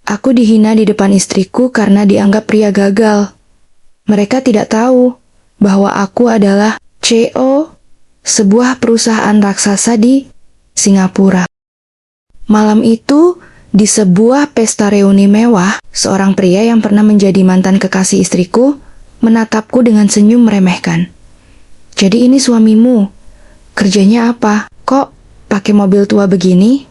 Aku dihina di depan istriku karena dianggap pria gagal. Mereka tidak tahu bahwa aku adalah CEO sebuah perusahaan raksasa di Singapura. Malam itu, di sebuah pesta reuni mewah, seorang pria yang pernah menjadi mantan kekasih istriku menatapku dengan senyum meremehkan. "Jadi ini suamimu? Kerjanya apa? Kok pakai mobil tua begini?"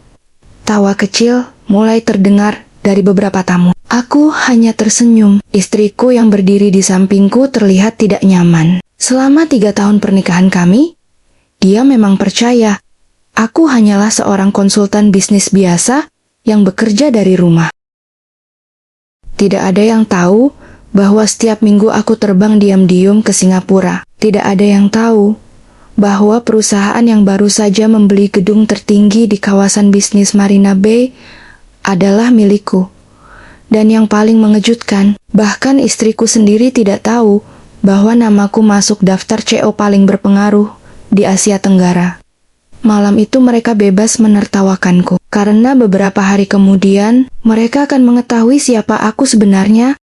Tawa kecil mulai terdengar dari beberapa tamu. Aku hanya tersenyum. Istriku yang berdiri di sampingku terlihat tidak nyaman. Selama 3 tahun pernikahan kami, dia memang percaya aku hanyalah seorang konsultan bisnis biasa yang bekerja dari rumah. Tidak ada yang tahu bahwa setiap minggu aku terbang diam-diam ke Singapura. Tidak ada yang tahu bahwa perusahaan yang baru saja membeli gedung tertinggi di kawasan bisnis Marina Bay adalah milikku. Dan yang paling mengejutkan, bahkan istriku sendiri tidak tahu bahwa namaku masuk daftar CEO paling berpengaruh di Asia Tenggara. Malam itu mereka bebas menertawakanku, karena beberapa hari kemudian mereka akan mengetahui siapa aku sebenarnya.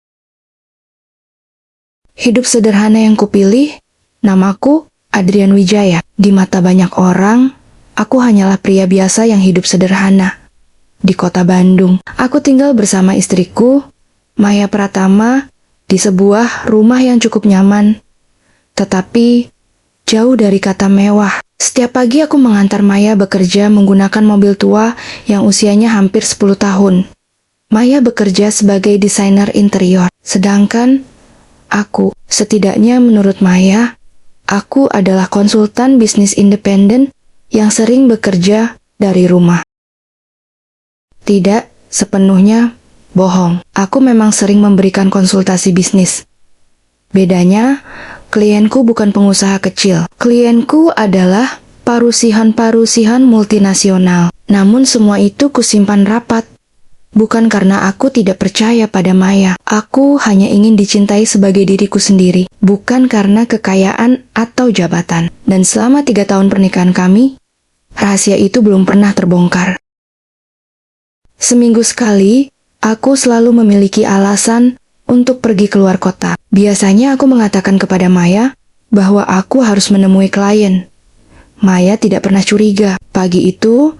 Hidup sederhana yang kupilih, namaku Adrian Wijaya. Di mata banyak orang, aku hanyalah pria biasa yang hidup sederhana. Di kota Bandung, aku tinggal bersama istriku, Maya Pratama, di sebuah rumah yang cukup nyaman, tetapi jauh dari kata mewah. Setiap pagi aku mengantar Maya bekerja menggunakan mobil tua yang usianya hampir 10 tahun. Maya bekerja sebagai desainer interior, sedangkan aku, setidaknya menurut Maya, aku adalah konsultan bisnis independen yang sering bekerja dari rumah. Tidak sepenuhnya bohong, aku memang sering memberikan konsultasi bisnis. Bedanya, klienku bukan pengusaha kecil. Klienku adalah parusihan-parusihan multinasional. Namun semua itu kusimpan rapat. Bukan karena aku tidak percaya pada Maya. Aku hanya ingin dicintai sebagai diriku sendiri. Bukan karena kekayaan atau jabatan. Dan selama 3 tahun pernikahan kami, rahasia itu belum pernah terbongkar. Seminggu sekali, aku selalu memiliki alasan untuk pergi keluar kota. Biasanya aku mengatakan kepada Maya bahwa aku harus menemui klien. Maya tidak pernah curiga. Pagi itu,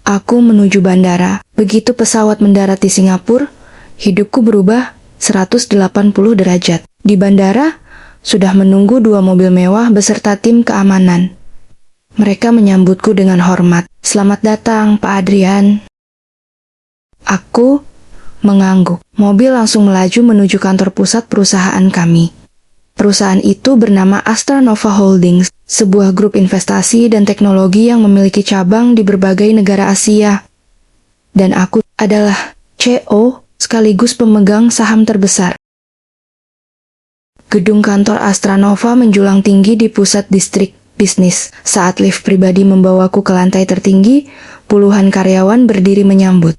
aku menuju bandara. Begitu pesawat mendarat di Singapura, hidupku berubah 180 derajat. Di bandara, sudah menunggu 2 mobil mewah beserta tim keamanan. Mereka menyambutku dengan hormat. "Selamat datang, Pak Adrian." Aku mengangguk. Mobil langsung melaju menuju kantor pusat perusahaan kami. Perusahaan itu bernama AstraNova Holdings, sebuah grup investasi dan teknologi yang memiliki cabang di berbagai negara Asia. Dan aku adalah CEO sekaligus pemegang saham terbesar. Gedung kantor AstraNova menjulang tinggi di pusat distrik bisnis. Saat lift pribadi membawaku ke lantai tertinggi, puluhan karyawan berdiri menyambut.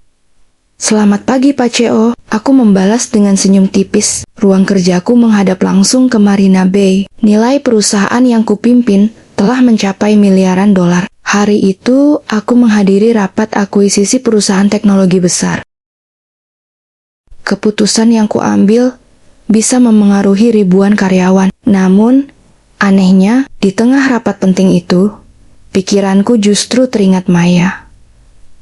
"Selamat pagi Pak CEO," aku membalas dengan senyum tipis. Ruang kerjaku menghadap langsung ke Marina Bay. Nilai perusahaan yang kupimpin telah mencapai miliaran dolar. Hari itu, aku menghadiri rapat akuisisi perusahaan teknologi besar. Keputusan yang kuambil bisa memengaruhi ribuan karyawan. Namun, anehnya, di tengah rapat penting itu, pikiranku justru teringat Maya.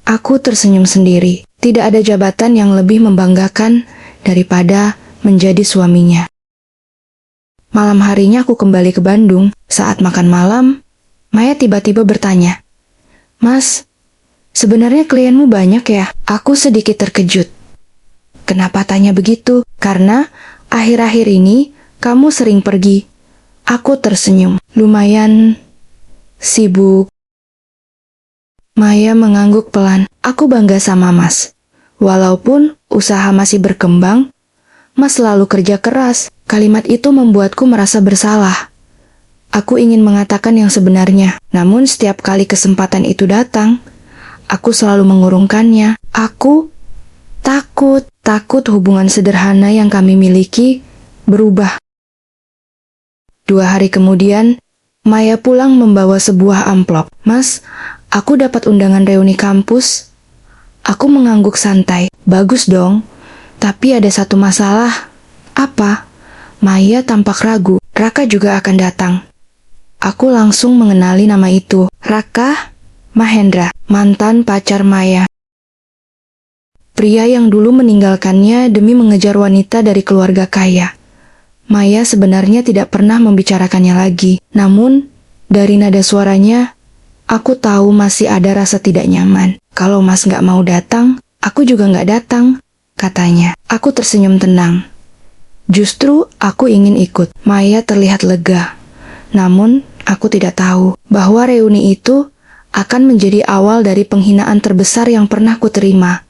Aku tersenyum sendiri. Tidak ada jabatan yang lebih membanggakan daripada menjadi suaminya. Malam harinya aku kembali ke Bandung. Saat makan malam, Maya tiba-tiba bertanya, "Mas, sebenarnya klienmu banyak ya?" Aku sedikit terkejut. "Kenapa tanya begitu?" "Karena akhir-akhir ini kamu sering pergi." Aku tersenyum. "Lumayan sibuk." Maya mengangguk pelan. "Aku bangga sama Mas. Walaupun usaha masih berkembang, Mas selalu kerja keras." Kalimat itu membuatku merasa bersalah. Aku ingin mengatakan yang sebenarnya, namun setiap kali kesempatan itu datang, aku selalu mengurungkannya. Aku takut hubungan sederhana yang kami miliki berubah. 2 hari kemudian, Maya pulang membawa sebuah amplop. "Mas, aku dapat undangan reuni kampus." Aku mengangguk santai. "Bagus dong. Tapi ada satu masalah. Apa? Maya tampak ragu. Raka juga akan datang. Aku langsung mengenali nama itu. Raka Mahendra, mantan pacar Maya. Pria yang dulu meninggalkannya demi mengejar wanita dari keluarga kaya. Maya sebenarnya tidak pernah membicarakannya lagi. Namun, dari nada suaranya, aku tahu masih ada rasa tidak nyaman. Kalau Mas nggak mau datang, aku juga nggak datang, katanya. Aku tersenyum tenang. Justru aku ingin ikut. Maya terlihat lega. Namun, aku tidak tahu bahwa reuni itu akan menjadi awal dari penghinaan terbesar yang pernah kuterima.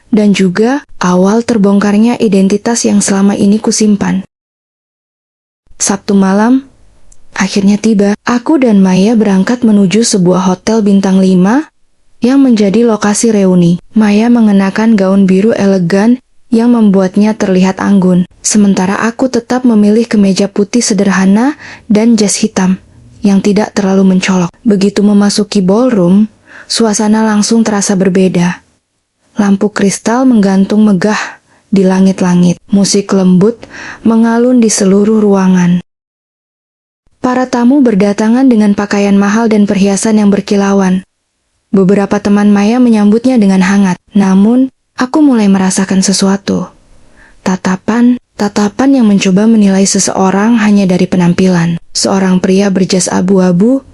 Dan juga awal terbongkarnya identitas yang selama ini kusimpan. Sabtu malam, akhirnya tiba. Aku dan Maya berangkat menuju sebuah hotel bintang 5 yang menjadi lokasi reuni. Maya mengenakan gaun biru elegan yang membuatnya terlihat anggun. Sementara aku tetap memilih kemeja putih sederhana dan jas hitam yang tidak terlalu mencolok. Begitu memasuki ballroom, suasana langsung terasa berbeda. Lampu kristal menggantung megah di langit-langit. Musik lembut mengalun di seluruh ruangan. Para tamu berdatangan dengan pakaian mahal dan perhiasan yang berkilauan. Beberapa teman Maya menyambutnya dengan hangat. Namun, aku mulai merasakan sesuatu. Tatapan yang mencoba menilai seseorang hanya dari penampilan. Seorang pria berjas abu-abu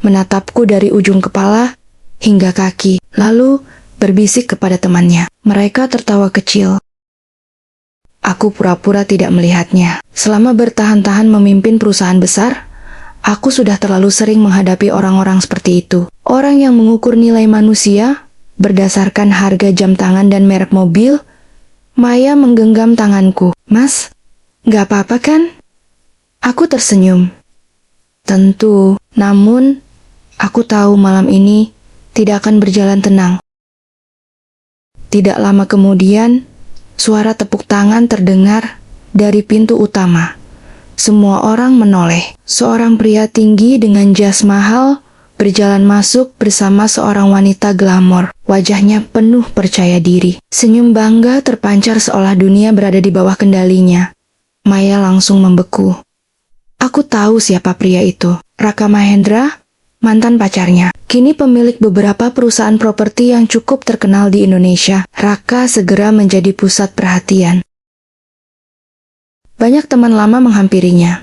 menatapku dari ujung kepala hingga kaki, lalu berbisik kepada temannya. Mereka tertawa kecil. Aku pura-pura tidak melihatnya. Selama bertahan-tahan memimpin perusahaan besar, aku sudah terlalu sering menghadapi orang-orang seperti itu. Orang yang mengukur nilai manusia berdasarkan harga jam tangan dan merek mobil. Maya menggenggam tanganku. Mas, nggak apa-apa kan? Aku tersenyum. Tentu, namun aku tahu malam ini tidak akan berjalan tenang. Tidak lama kemudian, suara tepuk tangan terdengar dari pintu utama. Semua orang menoleh. Seorang pria tinggi dengan jas mahal berjalan masuk bersama seorang wanita glamor. Wajahnya penuh percaya diri. Senyum bangga terpancar seolah dunia berada di bawah kendalinya. Maya langsung membeku. Aku tahu siapa pria itu. Raka Mahendra, mantan pacarnya. Kini pemilik beberapa perusahaan properti yang cukup terkenal di Indonesia. Raka segera menjadi pusat perhatian. Banyak teman lama menghampirinya.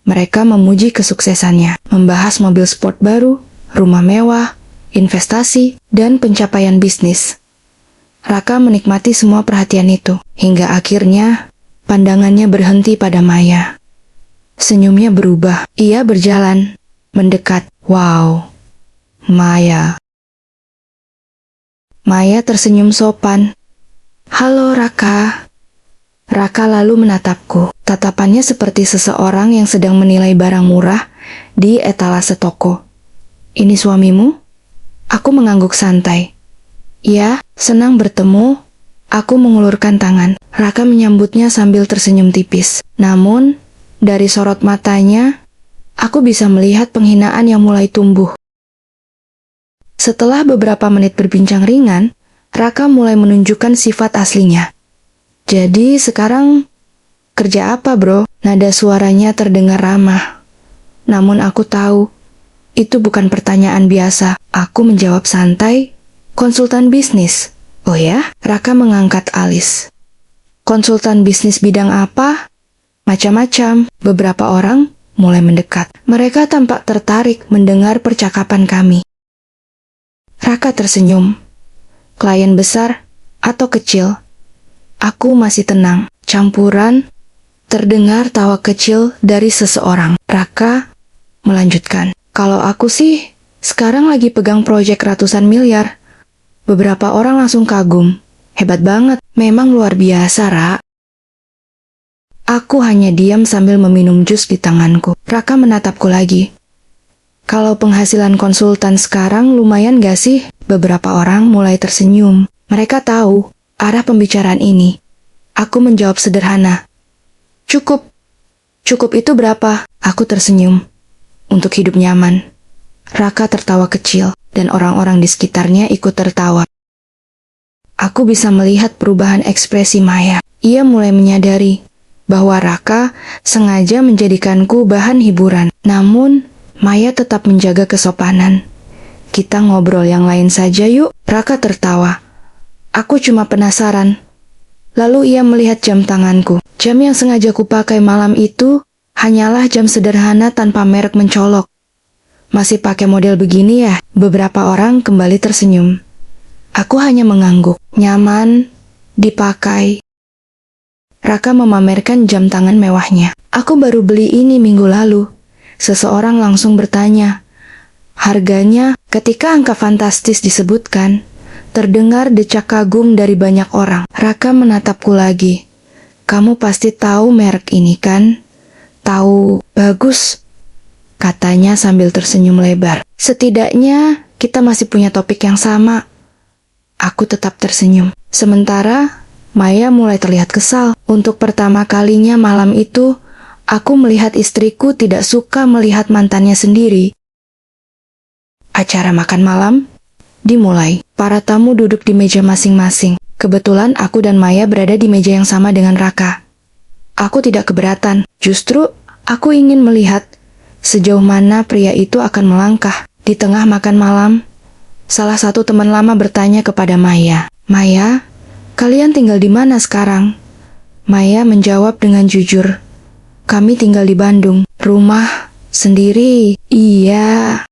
Mereka memuji kesuksesannya, membahas mobil sport baru, rumah mewah, investasi, dan pencapaian bisnis. Raka menikmati semua perhatian itu, hingga akhirnya pandangannya berhenti pada Maya. Senyumnya berubah. Ia berjalan, mendekat. Wow, Maya. Maya tersenyum sopan. Halo Raka. Raka lalu menatapku. Tatapannya seperti seseorang yang sedang menilai barang murah di etalase toko. Ini suamimu? Aku mengangguk santai. Ya, senang bertemu. Aku mengulurkan tangan. Raka menyambutnya sambil tersenyum tipis. Namun, dari sorot matanya, aku bisa melihat penghinaan yang mulai tumbuh. Setelah beberapa menit berbincang ringan, Raka mulai menunjukkan sifat aslinya. Jadi sekarang, kerja apa bro? Nada suaranya terdengar ramah. Namun aku tahu, itu bukan pertanyaan biasa. Aku menjawab santai, konsultan bisnis. Oh ya? Raka mengangkat alis. Konsultan bisnis bidang apa? Macam-macam. Beberapa orang mulai mendekat. Mereka tampak tertarik mendengar percakapan kami. Raka tersenyum. Klien besar atau kecil? Aku masih tenang. Campuran, terdengar tawa kecil dari seseorang. Raka melanjutkan. Kalau aku sih, sekarang lagi pegang proyek ratusan miliar. Beberapa orang langsung kagum. Hebat banget. Memang luar biasa, Ra. Aku hanya diam sambil meminum jus di tanganku. Raka menatapku lagi. Kalau penghasilan konsultan sekarang lumayan gak sih? Beberapa orang mulai tersenyum. Mereka tahu arah pembicaraan ini. Aku menjawab sederhana. Cukup. Cukup itu berapa? Aku tersenyum. Untuk hidup nyaman. Raka tertawa kecil, dan orang-orang di sekitarnya ikut tertawa. Aku bisa melihat perubahan ekspresi Maya. ia mulai menyadari bahwa Raka sengaja menjadikanku bahan hiburan. Namun, Maya tetap menjaga kesopanan. Kita ngobrol yang lain saja yuk, Raka tertawa. Aku cuma penasaran. Lalu ia melihat jam tanganku. Jam yang sengaja kupakai malam itu hanyalah jam sederhana tanpa merek mencolok. Masih pakai model begini ya? Beberapa orang kembali tersenyum. Aku hanya mengangguk. Nyaman, dipakai. Raka memamerkan jam tangan mewahnya. Aku baru beli ini minggu lalu. Seseorang langsung bertanya. Harganya, ketika angka fantastis disebutkan, terdengar decak kagum dari banyak orang. Raka menatapku lagi. Kamu pasti tahu merek ini kan? Tahu, bagus, katanya sambil tersenyum lebar. Setidaknya kita masih punya topik yang sama. Aku tetap tersenyum. Sementara Maya mulai terlihat kesal. Untuk pertama kalinya malam itu, aku melihat istriku tidak suka melihat mantannya sendiri. Acara makan malam dimulai. Para tamu duduk di meja masing-masing. Kebetulan aku dan Maya berada di meja yang sama dengan Raka. Aku tidak keberatan. Justru aku ingin melihat sejauh mana pria itu akan melangkah. Di tengah makan malam, salah satu teman lama bertanya kepada Maya. Maya, kalian tinggal di mana sekarang? Maya menjawab dengan jujur. Kami tinggal di Bandung. Rumah sendiri? Iya.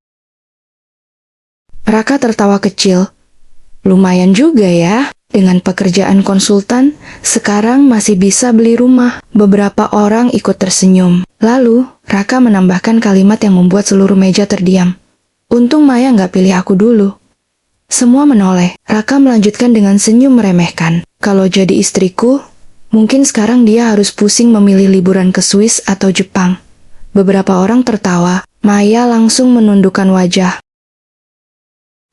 Raka tertawa kecil. Lumayan juga ya, dengan pekerjaan konsultan, sekarang masih bisa beli rumah. Beberapa orang ikut tersenyum. Lalu, Raka menambahkan kalimat yang membuat seluruh meja terdiam. Untung Maya nggak pilih aku dulu. Semua menoleh. Raka melanjutkan dengan senyum meremehkan. Kalau jadi istriku, mungkin sekarang dia harus pusing memilih liburan ke Swiss atau Jepang. Beberapa orang tertawa. Maya langsung menundukkan wajah.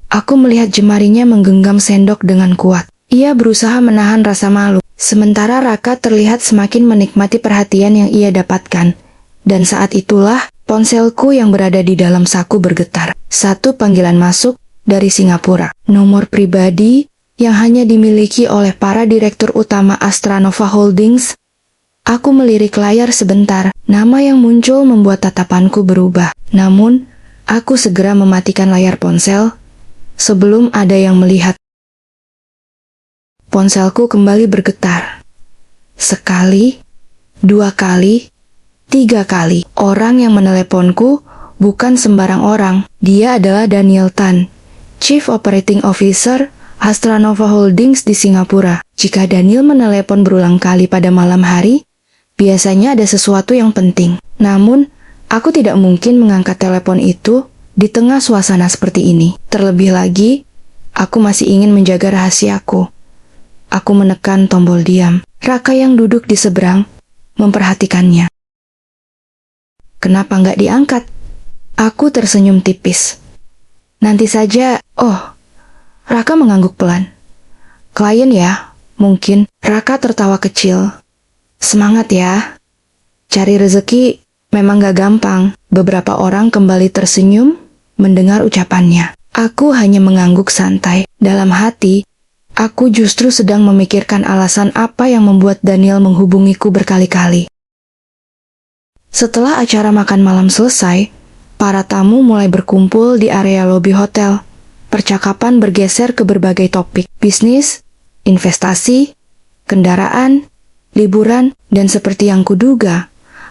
Aku melihat jemarinya menggenggam sendok dengan kuat. Ia berusaha menahan rasa malu. Sementara Raka terlihat semakin menikmati perhatian yang ia dapatkan. Dan saat itulah, ponselku yang berada di dalam saku bergetar. Satu panggilan masuk dari Singapura. Nomor pribadi yang hanya dimiliki oleh para direktur utama Astranova Holdings. Aku melirik layar sebentar. Nama yang muncul membuat tatapanku berubah. Namun, aku segera mematikan layar ponsel sebelum ada yang melihat. Ponselku kembali bergetar. Sekali, 2 kali, 3 kali. Orang yang meneleponku bukan sembarang orang. Dia adalah Daniel Tan, Chief Operating Officer Astranova Holdings di Singapura. Jika Daniel menelepon berulang kali pada malam hari, biasanya ada sesuatu yang penting. Namun, aku tidak mungkin mengangkat telepon itu di tengah suasana seperti ini. Terlebih lagi, aku masih ingin menjaga rahasiaku. Aku menekan tombol diam. Raka yang duduk di seberang memperhatikannya. Kenapa nggak diangkat? Aku tersenyum tipis. Nanti saja. Oh, Raka mengangguk pelan. Klien ya, mungkin. Raka tertawa kecil. Semangat ya. Cari rezeki memang gak gampang. Beberapa orang kembali tersenyum mendengar ucapannya. Aku hanya mengangguk santai. Dalam hati, aku justru sedang memikirkan alasan apa yang membuat Daniel menghubungiku berkali-kali. Setelah acara makan malam selesai, para tamu mulai berkumpul di area lobi hotel. Percakapan bergeser ke berbagai topik. Bisnis, investasi, kendaraan, liburan, dan seperti yang kuduga,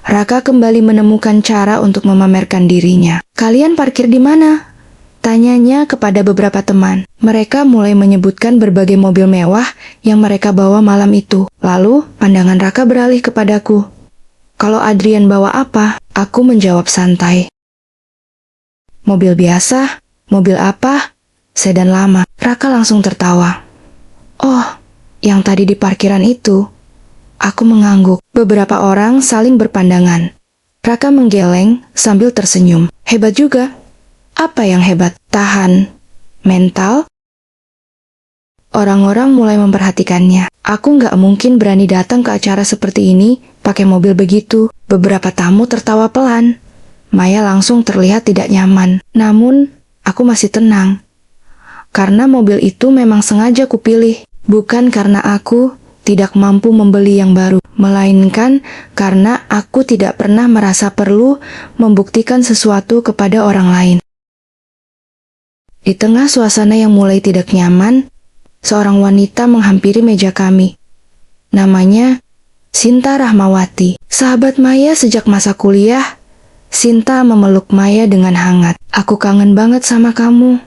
Raka kembali menemukan cara untuk memamerkan dirinya. Kalian parkir di mana? Tanyanya kepada beberapa teman. Mereka mulai menyebutkan berbagai mobil mewah yang mereka bawa malam itu. Lalu, pandangan Raka beralih kepadaku. Kalau Adrian bawa apa? Aku menjawab santai. Mobil biasa? Mobil apa? Sedan lama. Raka langsung tertawa. Oh, yang tadi di parkiran itu. Aku mengangguk. Beberapa orang saling berpandangan. Raka menggeleng sambil tersenyum. Hebat juga. Apa yang hebat? Tahan. Mental? Orang-orang mulai memperhatikannya. Aku nggak mungkin berani datang ke acara seperti ini pakai mobil begitu. Beberapa tamu tertawa pelan. Maya langsung terlihat tidak nyaman. Namun, aku masih tenang. Karena mobil itu memang sengaja kupilih. Bukan karena aku tidak mampu membeli yang baru, melainkan karena aku tidak pernah merasa perlu membuktikan sesuatu kepada orang lain. Di tengah suasana yang mulai tidak nyaman, seorang wanita menghampiri meja kami. Namanya Sinta Rahmawati, sahabat Maya sejak masa kuliah. Sinta memeluk Maya dengan hangat. "Aku kangen banget sama kamu."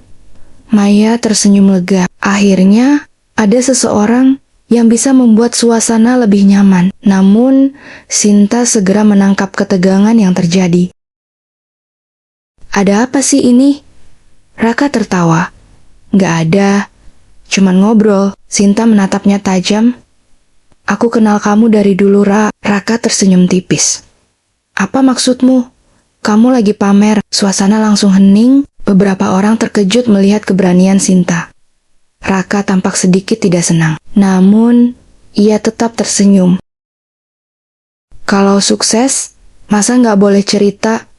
Maya tersenyum lega. Akhirnya, ada seseorang yang bisa membuat suasana lebih nyaman. Namun, Sinta segera menangkap ketegangan yang terjadi. "Ada apa sih ini?" Raka tertawa. "Nggak ada, cuman ngobrol." Sinta menatapnya tajam. "Aku kenal kamu dari dulu, Ra." Raka tersenyum tipis. "Apa maksudmu? Kamu lagi pamer?" Suasana langsung hening. Beberapa orang terkejut melihat keberanian Sinta. Raka tampak sedikit tidak senang. Namun, ia tetap tersenyum. "Kalau sukses, masa nggak boleh cerita?"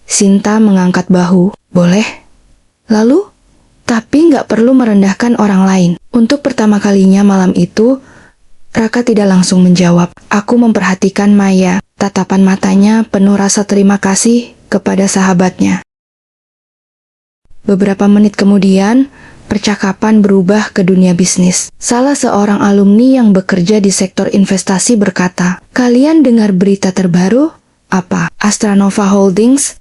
Sinta mengangkat bahu. "Boleh. Lalu? Tapi nggak perlu merendahkan orang lain." Untuk pertama kalinya malam itu, Raka tidak langsung menjawab. Aku memperhatikan Maya. Tatapan matanya penuh rasa terima kasih kepada sahabatnya. Beberapa menit kemudian, percakapan berubah ke dunia bisnis. Salah seorang alumni yang bekerja di sektor investasi berkata, "Kalian dengar berita terbaru? Apa? AstraNova Holdings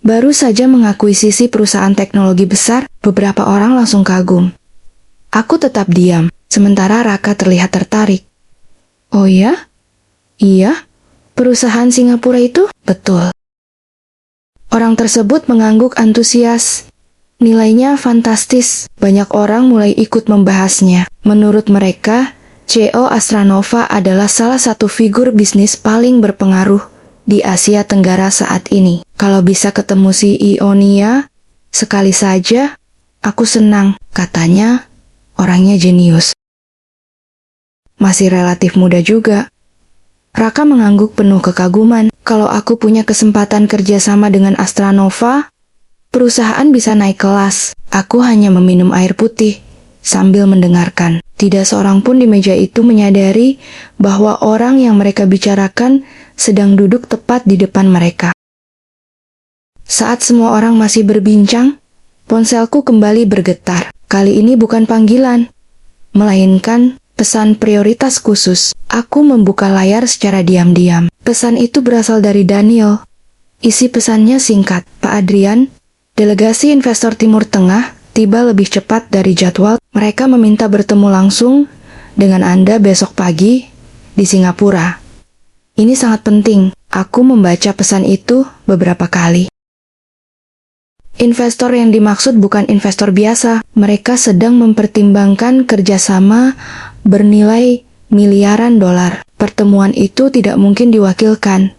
baru saja mengakuisisi perusahaan teknologi besar." Beberapa orang langsung kagum. Aku tetap diam, sementara Raka terlihat tertarik. "Oh ya? Iya? Perusahaan Singapura itu?" "Betul." Orang tersebut mengangguk antusias. "Nilainya fantastis." Banyak orang mulai ikut membahasnya. Menurut mereka, CEO AstraNova adalah salah satu figur bisnis paling berpengaruh di Asia Tenggara saat ini. "Kalau bisa ketemu CEO Nia sekali saja, aku senang," katanya. Orangnya jenius. Masih relatif muda juga. Raka mengangguk penuh kekaguman. Kalau aku punya kesempatan kerjasama dengan AstraNova, perusahaan bisa naik kelas. Aku hanya meminum air putih sambil mendengarkan. Tidak seorang pun di meja itu menyadari bahwa orang yang mereka bicarakan sedang duduk tepat di depan mereka. Saat semua orang masih berbincang, ponselku kembali bergetar. Kali ini bukan panggilan, melainkan pesan prioritas khusus. Aku membuka layar secara diam-diam. Pesan itu berasal dari Daniel. Isi pesannya singkat. "Pak Adrian, delegasi investor Timur Tengah tiba lebih cepat dari jadwal. Mereka meminta bertemu langsung dengan Anda besok pagi di Singapura. Ini sangat penting." Aku membaca pesan itu beberapa kali. Investor yang dimaksud bukan investor biasa. Mereka sedang mempertimbangkan kerjasama bernilai miliaran dolar. Pertemuan itu tidak mungkin diwakilkan.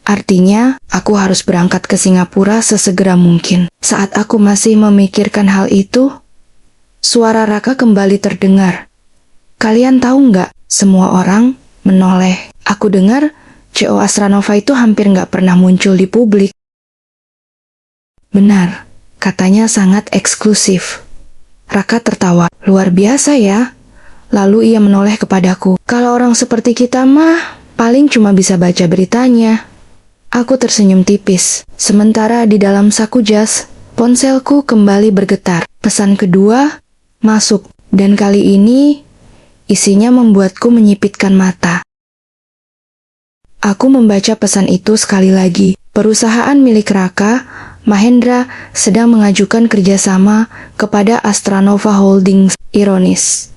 Artinya, aku harus berangkat ke Singapura sesegera mungkin. Saat aku masih memikirkan hal itu, suara Raka kembali terdengar. "Kalian tahu nggak?" Semua orang menoleh. Aku dengar, CEO AstraNova itu hampir nggak pernah muncul di publik. "Benar, katanya sangat eksklusif." Raka tertawa. "Luar biasa ya." Lalu ia menoleh kepadaku. "Kalau orang seperti kita mah, paling cuma bisa baca beritanya." Aku tersenyum tipis. Sementara di dalam saku jas, ponselku kembali bergetar. Pesan kedua masuk, dan kali ini isinya membuatku menyipitkan mata. Aku membaca pesan itu sekali lagi. Perusahaan milik Raka, Mahendra, sedang mengajukan kerjasama kepada AstraNova Holdings. Ironis,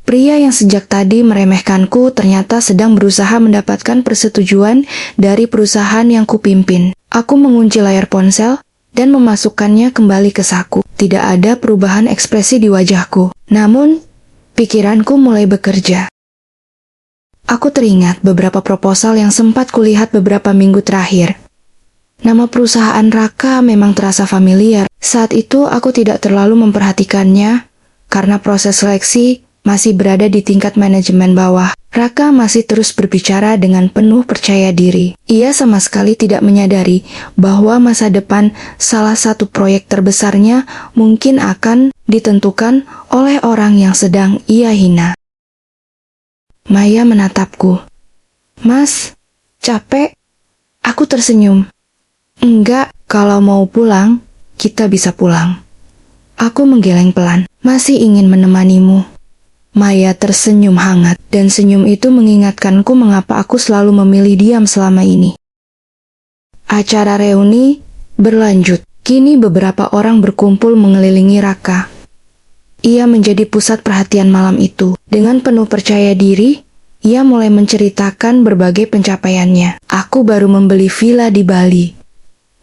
pria yang sejak tadi meremehkanku ternyata sedang berusaha mendapatkan persetujuan dari perusahaan yang kupimpin. Aku mengunci layar ponsel dan memasukkannya kembali ke saku. Tidak ada perubahan ekspresi di wajahku. Namun, pikiranku mulai bekerja. Aku teringat beberapa proposal yang sempat kulihat beberapa minggu terakhir. Nama perusahaan Raka memang terasa familiar. Saat itu aku tidak terlalu memperhatikannya, karena proses seleksi masih berada di tingkat manajemen bawah. Raka masih terus berbicara dengan penuh percaya diri. Ia sama sekali tidak menyadari bahwa masa depan salah satu proyek terbesarnya mungkin akan ditentukan oleh orang yang sedang ia hina. Maya menatapku. Mas, capek? Aku tersenyum. Enggak, kalau mau pulang, kita bisa pulang. Aku menggeleng pelan. Masih ingin menemanimu. Maya tersenyum hangat, dan senyum itu mengingatkanku mengapa aku selalu memilih diam selama ini. Acara reuni berlanjut. Kini beberapa orang berkumpul mengelilingi Raka. Ia menjadi pusat perhatian malam itu. Dengan penuh percaya diri, ia mulai menceritakan berbagai pencapaiannya. Aku baru membeli villa di Bali.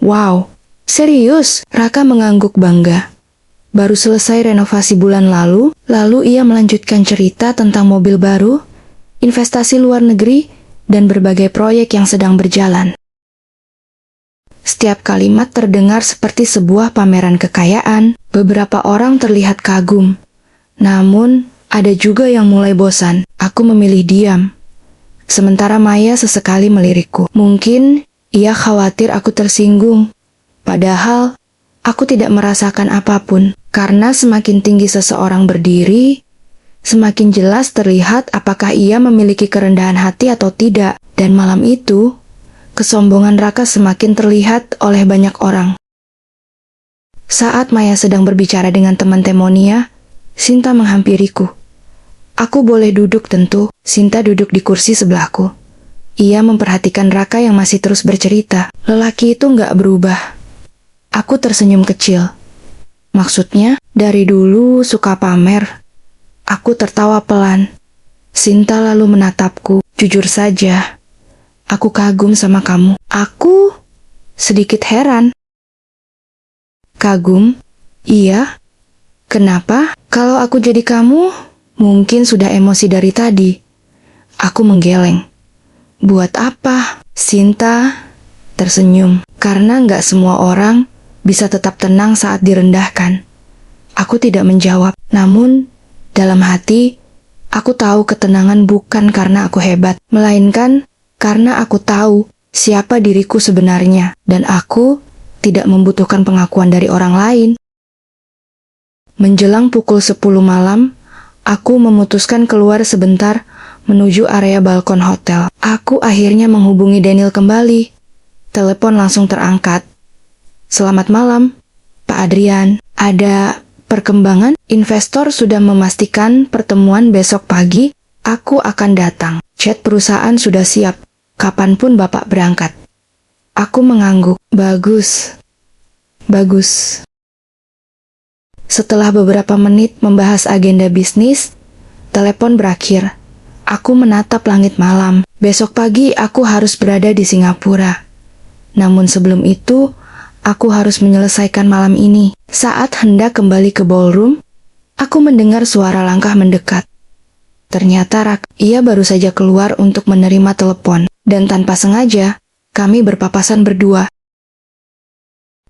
Wow, serius? Raka mengangguk bangga. Baru selesai renovasi bulan lalu ia melanjutkan cerita tentang mobil baru, investasi luar negeri, dan berbagai proyek yang sedang berjalan. Setiap kalimat terdengar seperti sebuah pameran kekayaan. Beberapa orang terlihat kagum. Namun, ada juga yang mulai bosan. Aku memilih diam. Sementara Maya sesekali melirikku. Mungkin ia khawatir aku tersinggung. Padahal, aku tidak merasakan apapun. Karena semakin tinggi seseorang berdiri, semakin jelas terlihat apakah ia memiliki kerendahan hati atau tidak. Dan malam itu, kesombongan Raka semakin terlihat oleh banyak orang. Saat Maya sedang berbicara dengan teman Temonia, Sinta menghampiriku. Aku boleh duduk tentu. Sinta duduk di kursi sebelahku. Ia memperhatikan Raka yang masih terus bercerita. Lelaki itu nggak berubah. Aku tersenyum kecil. Maksudnya, dari dulu suka pamer. Aku tertawa pelan. Sinta lalu menatapku. Jujur saja, aku kagum sama kamu. Aku sedikit heran. Kagum? Iya. Kenapa? Kalau aku jadi kamu, mungkin sudah emosi dari tadi. Aku menggeleng. Buat apa? Sinta tersenyum. Karena nggak semua orang bisa tetap tenang saat direndahkan. Aku tidak menjawab. Namun, dalam hati, aku tahu ketenangan bukan karena aku hebat, melainkan karena aku tahu siapa diriku sebenarnya, dan aku tidak membutuhkan pengakuan dari orang lain. Menjelang pukul 10 malam, aku memutuskan keluar sebentar menuju area balkon hotel. Aku akhirnya menghubungi Daniel kembali. Telepon langsung terangkat. Selamat malam, Pak Adrian. Ada perkembangan? Investor sudah memastikan pertemuan besok pagi. Aku akan datang. Chat perusahaan sudah siap. Kapanpun Bapak berangkat. Aku mengangguk. Bagus. Bagus. Setelah beberapa menit membahas agenda bisnis, telepon berakhir. Aku menatap langit malam. Besok pagi aku harus berada di Singapura. Namun sebelum itu, aku harus menyelesaikan malam ini. Saat hendak kembali ke ballroom, aku mendengar suara langkah mendekat. Ternyata ia baru saja keluar untuk menerima telepon, dan tanpa sengaja, kami berpapasan berdua.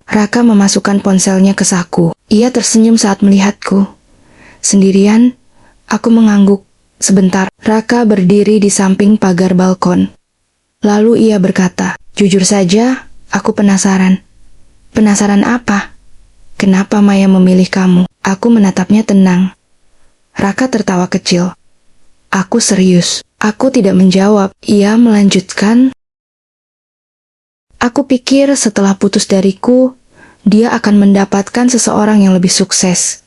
Raka memasukkan ponselnya ke saku. Ia tersenyum saat melihatku. Sendirian, aku mengangguk. Sebentar, Raka berdiri di samping pagar balkon. Lalu ia berkata, "Jujur saja, aku penasaran." "Penasaran apa? Kenapa Maya memilih kamu?" Aku menatapnya tenang. Raka tertawa kecil. Aku serius. Aku tidak menjawab. Ia melanjutkan, "Aku pikir setelah putus dariku, dia akan mendapatkan seseorang yang lebih sukses."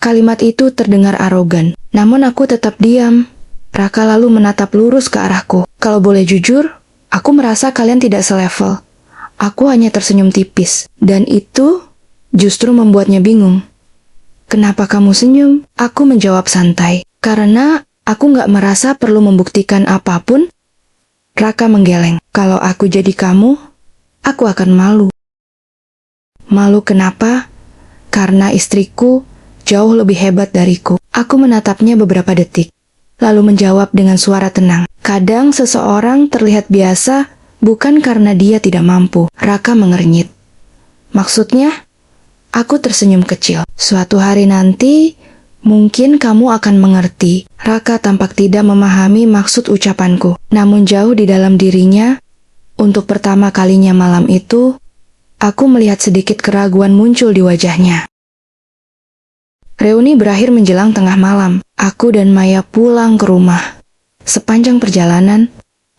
Kalimat itu terdengar arogan, namun aku tetap diam. Raka lalu menatap lurus ke arahku. Kalau boleh jujur, aku merasa kalian tidak selevel. Aku hanya tersenyum tipis, dan itu justru membuatnya bingung. "Kenapa kamu senyum?" Aku menjawab santai. "Karena aku nggak merasa perlu membuktikan apapun." Raka menggeleng. "Kalau aku jadi kamu, aku akan malu." "Malu kenapa?" "Karena istriku jauh lebih hebat dariku." Aku menatapnya beberapa detik, lalu menjawab dengan suara tenang. "Kadang seseorang terlihat biasa bukan karena dia tidak mampu." Raka mengernyit. "Maksudnya?" Aku tersenyum kecil. "Suatu hari nanti, mungkin kamu akan mengerti." Raka tampak tidak memahami maksud ucapanku. Namun jauh di dalam dirinya, untuk pertama kalinya malam itu, aku melihat sedikit keraguan muncul di wajahnya. Reuni berakhir menjelang tengah malam. Aku dan Maya pulang ke rumah. Sepanjang perjalanan,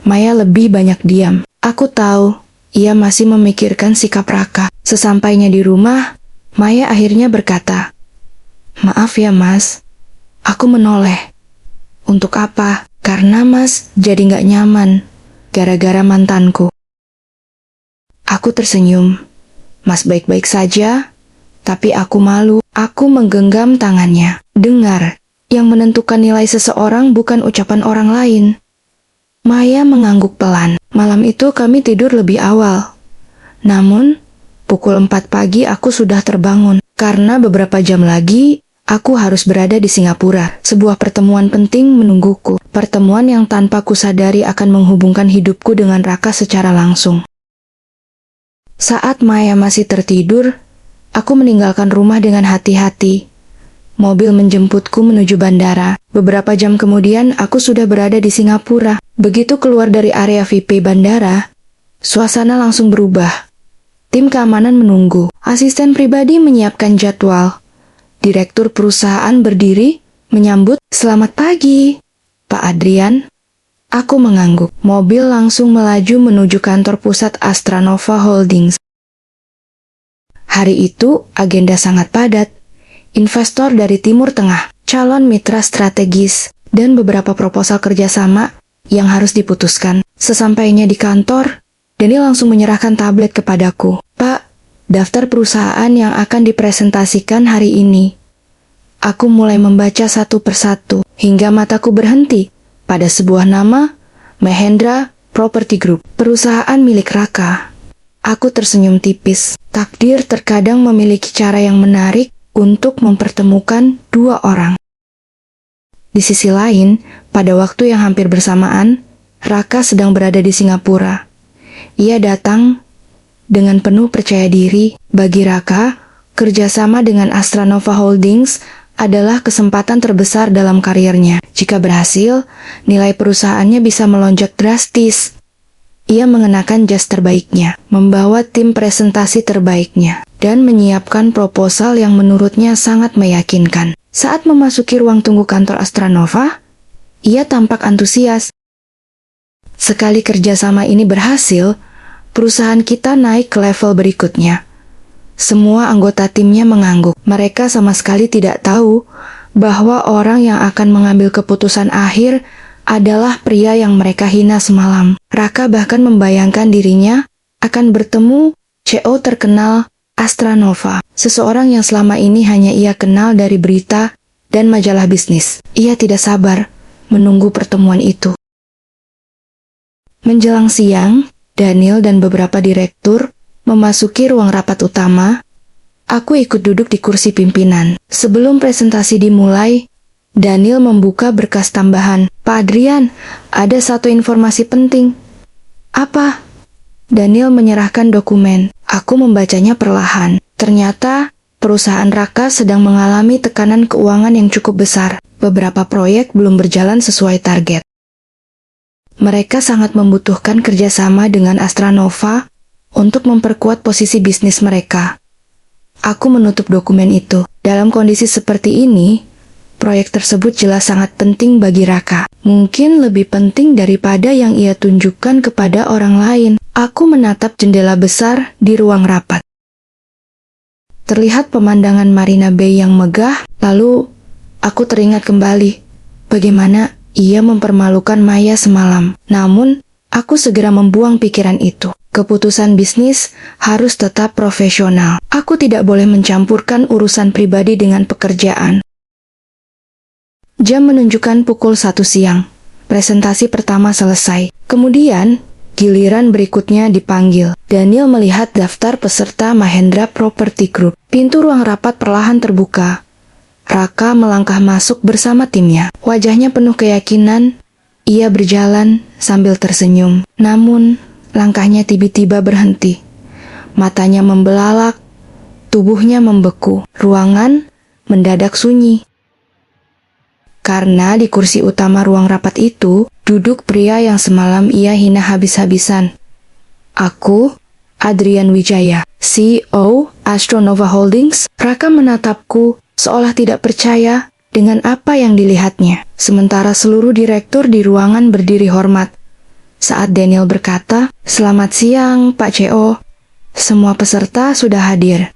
Maya lebih banyak diam. Aku tahu, ia masih memikirkan sikap Raka. Sesampainya di rumah, Maya akhirnya berkata, "Maaf ya Mas, aku menoleh." "Untuk apa?" "Karena Mas jadi nggak nyaman, gara-gara mantanku." Aku tersenyum. "Mas baik-baik saja, tapi aku malu." Aku menggenggam tangannya. Dengar, yang menentukan nilai seseorang bukan ucapan orang lain. Maya mengangguk pelan. Malam itu kami tidur lebih awal. Namun, pukul 4 pagi aku sudah terbangun. Karena beberapa jam lagi, aku harus berada di Singapura. Sebuah pertemuan penting menungguku. Pertemuan yang tanpa kusadari akan menghubungkan hidupku dengan Raka secara langsung. Saat Maya masih tertidur, aku meninggalkan rumah dengan hati-hati. Mobil menjemputku menuju bandara. Beberapa jam kemudian, aku sudah berada di Singapura. Begitu keluar dari area VIP bandara, suasana langsung berubah. Tim keamanan menunggu. Asisten pribadi menyiapkan jadwal. Direktur perusahaan berdiri, menyambut, "Selamat pagi, Pak Adrian." Aku mengangguk. Mobil langsung melaju menuju kantor pusat Astranova Holdings. Hari itu, agenda sangat padat. Investor dari Timur Tengah, calon mitra strategis, dan beberapa proposal kerjasama yang harus diputuskan. Sesampainya di kantor, Daniel langsung menyerahkan tablet kepadaku. "Pak, daftar perusahaan yang akan dipresentasikan hari ini." Aku mulai membaca satu persatu, hingga mataku berhenti pada sebuah nama, Mahendra Property Group, perusahaan milik Raka. Aku tersenyum tipis. Takdir terkadang memiliki cara yang menarik untuk mempertemukan dua orang. Di sisi lain, pada waktu yang hampir bersamaan, Raka sedang berada di Singapura. Ia datang dengan penuh percaya diri. Bagi Raka, kerjasama dengan Astranova Holdings adalah kesempatan terbesar dalam karirnya. Jika berhasil, nilai perusahaannya bisa melonjak drastis. Ia mengenakan jas terbaiknya, membawa tim presentasi terbaiknya, dan menyiapkan proposal yang menurutnya sangat meyakinkan. Saat memasuki ruang tunggu kantor Astranova, ia tampak antusias. Sekali kerjasama ini berhasil, perusahaan kita naik ke level berikutnya. Semua anggota timnya mengangguk. Mereka sama sekali tidak tahu bahwa orang yang akan mengambil keputusan akhir adalah pria yang mereka hina semalam. Raka bahkan membayangkan dirinya akan bertemu CEO terkenal Astranova, seseorang yang selama ini hanya ia kenal dari berita dan majalah bisnis. Ia tidak sabar menunggu pertemuan itu. Menjelang siang, Daniel dan beberapa direktur memasuki ruang rapat utama. Aku ikut duduk di kursi pimpinan. Sebelum presentasi dimulai, Daniel membuka berkas tambahan. "Pak Adrian, ada satu informasi penting." "Apa?" Daniel menyerahkan dokumen. Aku membacanya perlahan. Ternyata, perusahaan Raka sedang mengalami tekanan keuangan yang cukup besar. Beberapa proyek belum berjalan sesuai target. Mereka sangat membutuhkan kerjasama dengan Astranova untuk memperkuat posisi bisnis mereka. Aku menutup dokumen itu. Dalam kondisi seperti ini, proyek tersebut jelas sangat penting bagi Raka. Mungkin lebih penting daripada yang ia tunjukkan kepada orang lain. Aku menatap jendela besar di ruang rapat. Terlihat pemandangan Marina Bay yang megah, lalu aku teringat kembali bagaimana ia mempermalukan Maya semalam. Namun, aku segera membuang pikiran itu. Keputusan bisnis harus tetap profesional. Aku tidak boleh mencampurkan urusan pribadi dengan pekerjaan. Jam menunjukkan pukul 1 siang. Presentasi pertama selesai. Kemudian, giliran berikutnya dipanggil. Daniel melihat daftar peserta Mahendra Property Group. Pintu ruang rapat perlahan terbuka. Raka melangkah masuk bersama timnya. Wajahnya penuh keyakinan. Ia berjalan sambil tersenyum. Namun, langkahnya tiba-tiba berhenti. Matanya membelalak, tubuhnya membeku. Ruangan mendadak sunyi. Karena di kursi utama ruang rapat itu, duduk pria yang semalam ia hina habis-habisan. Aku, Adrian Wijaya, CEO Astranova Holdings. Raka menatapku seolah tidak percaya dengan apa yang dilihatnya. Sementara seluruh direktur di ruangan berdiri hormat. Saat Daniel berkata, "Selamat siang, Pak CO." Semua peserta sudah hadir.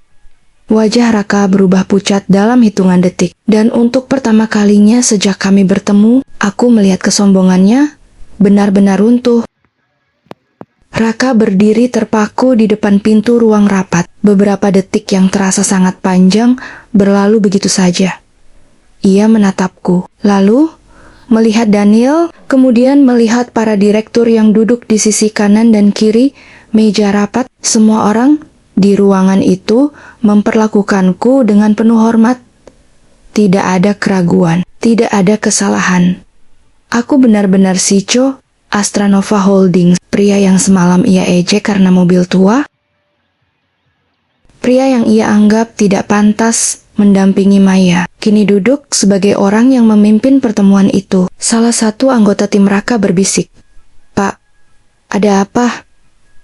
Wajah Raka berubah pucat dalam hitungan detik. Dan untuk pertama kalinya sejak kami bertemu, aku melihat kesombongannya benar-benar runtuh. Raka berdiri terpaku di depan pintu ruang rapat. Beberapa detik yang terasa sangat panjang berlalu begitu saja. Ia menatapku, lalu melihat Daniel, kemudian melihat para direktur yang duduk di sisi kanan dan kiri meja rapat. Semua orang di ruangan itu memperlakukanku dengan penuh hormat. Tidak ada keraguan, tidak ada kesalahan. Aku benar-benar CEO Astranova Holdings, pria yang semalam ia ejek karena mobil tua, pria yang ia anggap tidak pantas mendampingi Maya, kini duduk sebagai orang yang memimpin pertemuan itu. Salah satu anggota tim Raka berbisik, "Pak, ada apa?"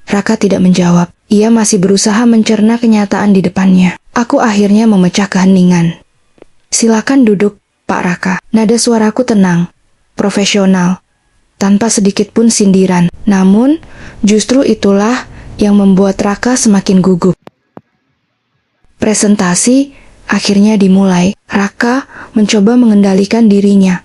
Raka tidak menjawab. Ia masih berusaha mencerna kenyataan di depannya. Aku akhirnya memecah keheningan. "Silakan duduk, Pak Raka." Nada suaraku tenang, profesional, tanpa sedikit pun sindiran. Namun, justru itulah yang membuat Raka semakin gugup. Presentasi akhirnya dimulai. Raka mencoba mengendalikan dirinya.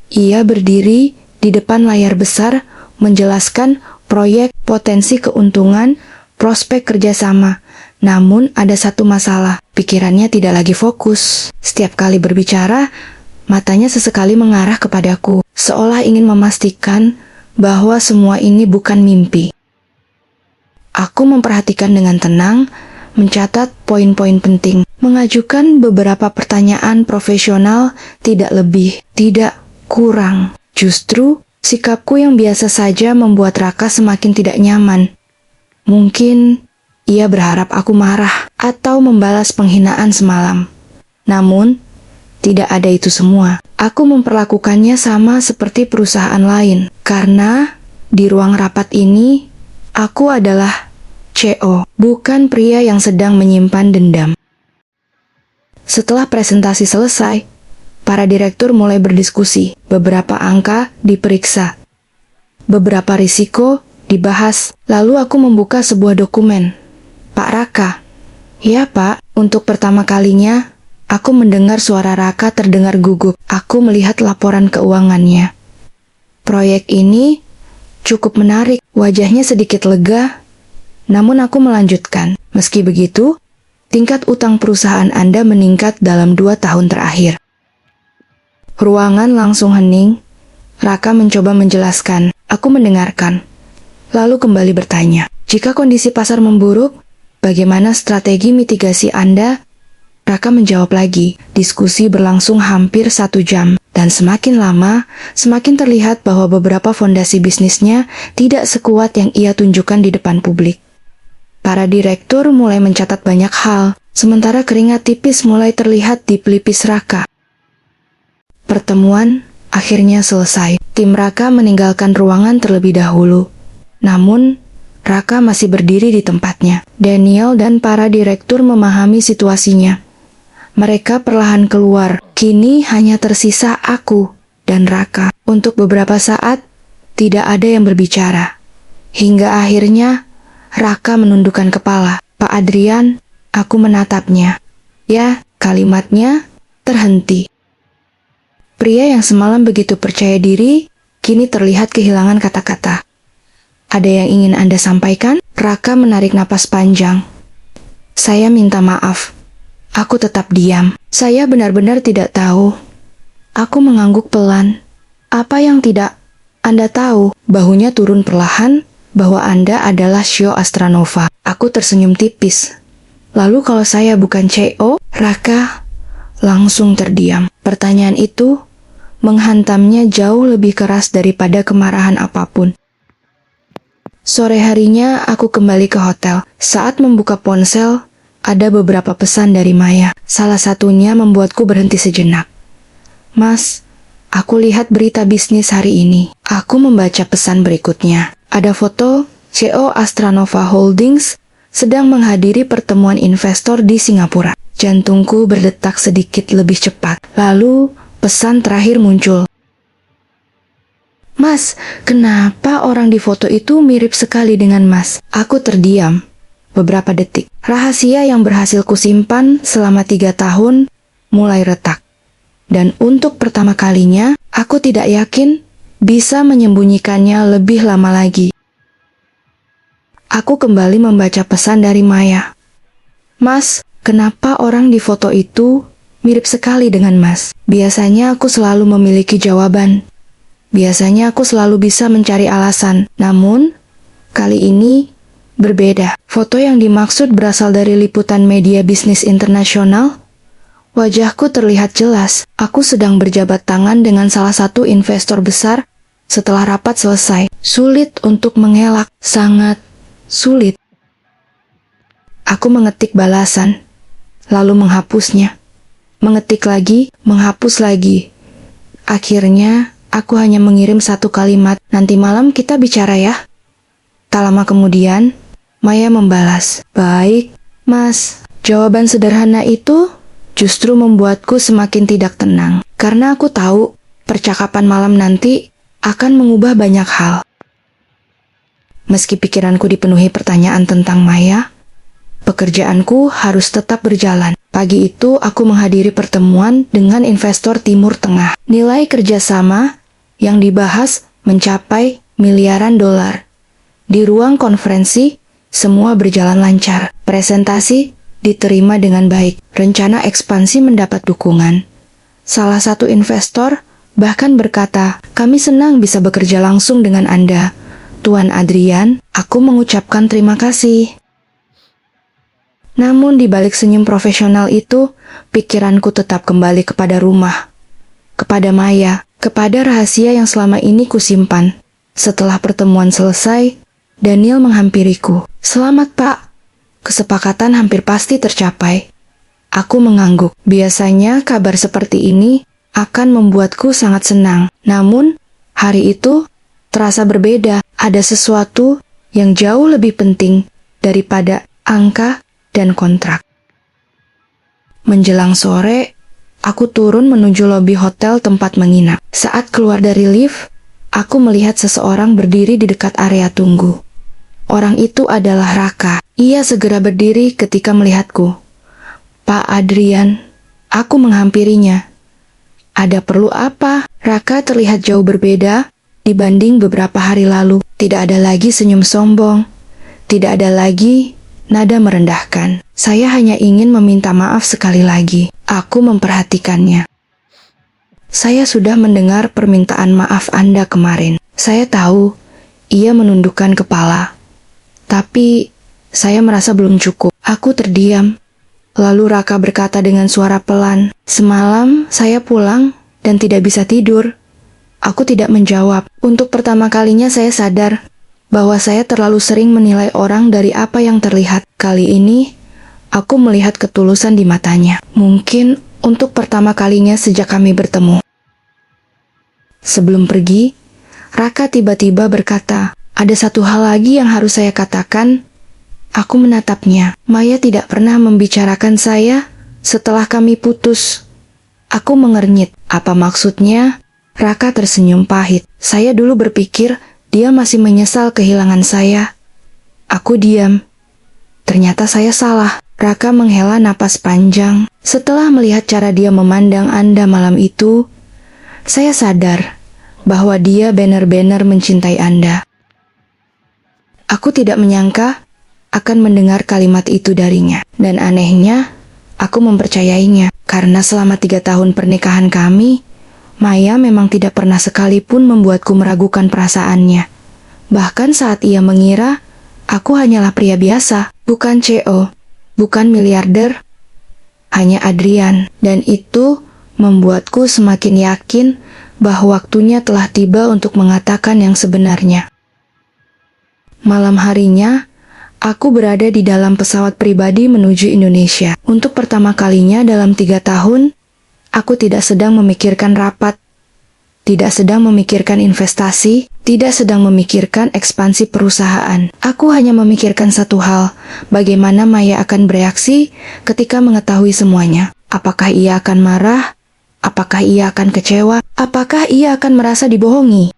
Ia berdiri di depan layar besar, menjelaskan proyek, potensi keuntungan, prospek kerjasama. Namun ada satu masalah, pikirannya tidak lagi fokus. Setiap kali berbicara, matanya sesekali mengarah kepadaku, seolah ingin memastikan bahwa semua ini bukan mimpi. Aku memperhatikan dengan tenang, mencatat poin-poin penting, mengajukan beberapa pertanyaan profesional, tidak lebih, tidak kurang. Justru, sikapku yang biasa saja membuat Raka semakin tidak nyaman. Mungkin ia berharap aku marah atau membalas penghinaan semalam. Namun, tidak ada itu semua. Aku memperlakukannya sama seperti perusahaan lain. Karena di ruang rapat ini, aku adalah CO, bukan pria yang sedang menyimpan dendam. Setelah presentasi selesai, para direktur mulai berdiskusi. Beberapa angka diperiksa. Beberapa risiko dibahas. Lalu aku membuka sebuah dokumen. "Pak Raka." "Ya, Pak." Untuk pertama kalinya, aku mendengar suara Raka terdengar gugup. Aku melihat laporan keuangannya. "Proyek ini cukup menarik." Wajahnya sedikit lega, namun aku melanjutkan. "Meski begitu, tingkat utang perusahaan Anda meningkat dalam 2 tahun terakhir." Ruangan langsung hening. Raka mencoba menjelaskan. Aku mendengarkan. Lalu kembali bertanya, "Jika kondisi pasar memburuk, bagaimana strategi mitigasi Anda?" Raka menjawab lagi. Diskusi berlangsung hampir 1 jam, dan semakin lama, semakin terlihat bahwa beberapa fondasi bisnisnya tidak sekuat yang ia tunjukkan di depan publik. Para direktur mulai mencatat banyak hal, sementara keringat tipis mulai terlihat di pelipis Raka. Pertemuan akhirnya selesai. Tim Raka meninggalkan ruangan terlebih dahulu. Namun, Raka masih berdiri di tempatnya. Daniel dan para direktur memahami situasinya. Mereka perlahan keluar. Kini hanya tersisa aku dan Raka. Untuk beberapa saat, tidak ada yang berbicara. Hingga akhirnya, Raka menundukkan kepala. "Pak Adrian," aku menatapnya. Ya, kalimatnya terhenti. Pria yang semalam begitu percaya diri, kini terlihat kehilangan kata-kata. "Ada yang ingin Anda sampaikan?" Raka menarik napas panjang. "Saya minta maaf." Aku tetap diam. Saya benar-benar tidak tahu. Aku mengangguk pelan. "Apa yang tidak Anda tahu?" Bahunya turun perlahan, "bahwa Anda adalah CEO Astranova." Aku tersenyum tipis. "Lalu kalau saya bukan CEO?" Raka langsung terdiam. Pertanyaan itu menghantamnya jauh lebih keras daripada kemarahan apapun. Sore harinya aku kembali ke hotel. Saat membuka ponsel, ada beberapa pesan dari Maya. Salah satunya membuatku berhenti sejenak. "Mas, aku lihat berita bisnis hari ini." Aku membaca pesan berikutnya. Ada foto CEO Astranova Holdings sedang menghadiri pertemuan investor di Singapura. Jantungku berdetak sedikit lebih cepat. Lalu pesan terakhir muncul. Mas, kenapa orang di foto itu mirip sekali dengan Mas? Aku terdiam beberapa detik. Rahasia yang berhasil kusimpan selama 3 tahun mulai retak. Dan untuk pertama kalinya, aku tidak yakin bisa menyembunyikannya lebih lama lagi. Aku kembali membaca pesan dari Maya. Mas, kenapa orang di foto itu mirip sekali dengan Mas? Biasanya aku selalu memiliki jawaban. Biasanya aku selalu bisa mencari alasan, namun kali ini berbeda. Foto yang dimaksud berasal dari liputan media bisnis internasional. Wajahku terlihat jelas. Aku sedang berjabat tangan dengan salah satu investor besar setelah rapat selesai. Sulit untuk mengelak, sangat sulit. Aku mengetik balasan, lalu menghapusnya. Mengetik lagi, menghapus lagi. Akhirnya, aku hanya mengirim satu kalimat, nanti malam kita bicara ya. Tak lama kemudian, Maya membalas, baik, Mas. Jawaban sederhana itu justru membuatku semakin tidak tenang. Karena aku tahu, percakapan malam nanti akan mengubah banyak hal. Meski pikiranku dipenuhi pertanyaan tentang Maya, pekerjaanku harus tetap berjalan. Pagi itu, aku menghadiri pertemuan dengan investor Timur Tengah. Nilai kerjasama yang dibahas mencapai miliaran dolar. Di ruang konferensi, semua berjalan lancar. Presentasi diterima dengan baik. Rencana ekspansi mendapat dukungan. Salah satu investor bahkan berkata, kami senang bisa bekerja langsung dengan Anda. Tuan Adrian, aku mengucapkan terima kasih. Namun di balik senyum profesional itu, pikiranku tetap kembali kepada rumah. Kepada Maya. Kepada rahasia yang selama ini kusimpan. Setelah pertemuan selesai, Daniel menghampiriku. Selamat Pak, kesepakatan hampir pasti tercapai. Aku mengangguk. Biasanya kabar seperti ini akan membuatku sangat senang. Namun, hari itu terasa berbeda. Ada sesuatu yang jauh lebih penting daripada angka dan kontrak. Menjelang sore, aku turun menuju lobi hotel tempat menginap. Saat keluar dari lift, aku melihat seseorang berdiri di dekat area tunggu. Orang itu adalah Raka. Ia segera berdiri ketika melihatku. Pak Adrian, aku menghampirinya. Ada perlu apa? Raka terlihat jauh berbeda dibanding beberapa hari lalu. Tidak ada lagi senyum sombong. Tidak ada lagi nada merendahkan. Saya hanya ingin meminta maaf sekali lagi. Aku memperhatikannya. Saya sudah mendengar permintaan maaf Anda kemarin. Saya tahu, ia menundukkan kepala. Tapi, saya merasa belum cukup. Aku terdiam. Lalu Raka berkata dengan suara pelan, semalam saya pulang dan tidak bisa tidur. Aku tidak menjawab. Untuk pertama kalinya saya sadar bahwa saya terlalu sering menilai orang dari apa yang terlihat. Kali ini, aku melihat ketulusan di matanya. Mungkin untuk pertama kalinya sejak kami bertemu. Sebelum pergi, Raka tiba-tiba berkata, ada satu hal lagi yang harus saya katakan. Aku menatapnya. Maya tidak pernah membicarakan saya setelah kami putus. Aku mengernyit. Apa maksudnya? Raka tersenyum pahit. Saya dulu berpikir dia masih menyesal kehilangan saya. Aku diam. Ternyata saya salah. Raka menghela napas panjang. Setelah melihat cara dia memandang Anda malam itu, saya sadar bahwa dia benar-benar mencintai Anda. Aku tidak menyangka akan mendengar kalimat itu darinya. Dan anehnya, aku mempercayainya. Karena selama 3 tahun pernikahan kami, Maya memang tidak pernah sekalipun membuatku meragukan perasaannya. Bahkan saat ia mengira, aku hanyalah pria biasa, bukan CEO, bukan miliarder, hanya Adrian. Dan itu membuatku semakin yakin bahwa waktunya telah tiba untuk mengatakan yang sebenarnya. Malam harinya, aku berada di dalam pesawat pribadi menuju Indonesia. Untuk pertama kalinya dalam 3 tahun, aku tidak sedang memikirkan rapat, tidak sedang memikirkan investasi, tidak sedang memikirkan ekspansi perusahaan. Aku hanya memikirkan satu hal, bagaimana Maya akan bereaksi ketika mengetahui semuanya. Apakah ia akan marah? Apakah ia akan kecewa? Apakah ia akan merasa dibohongi?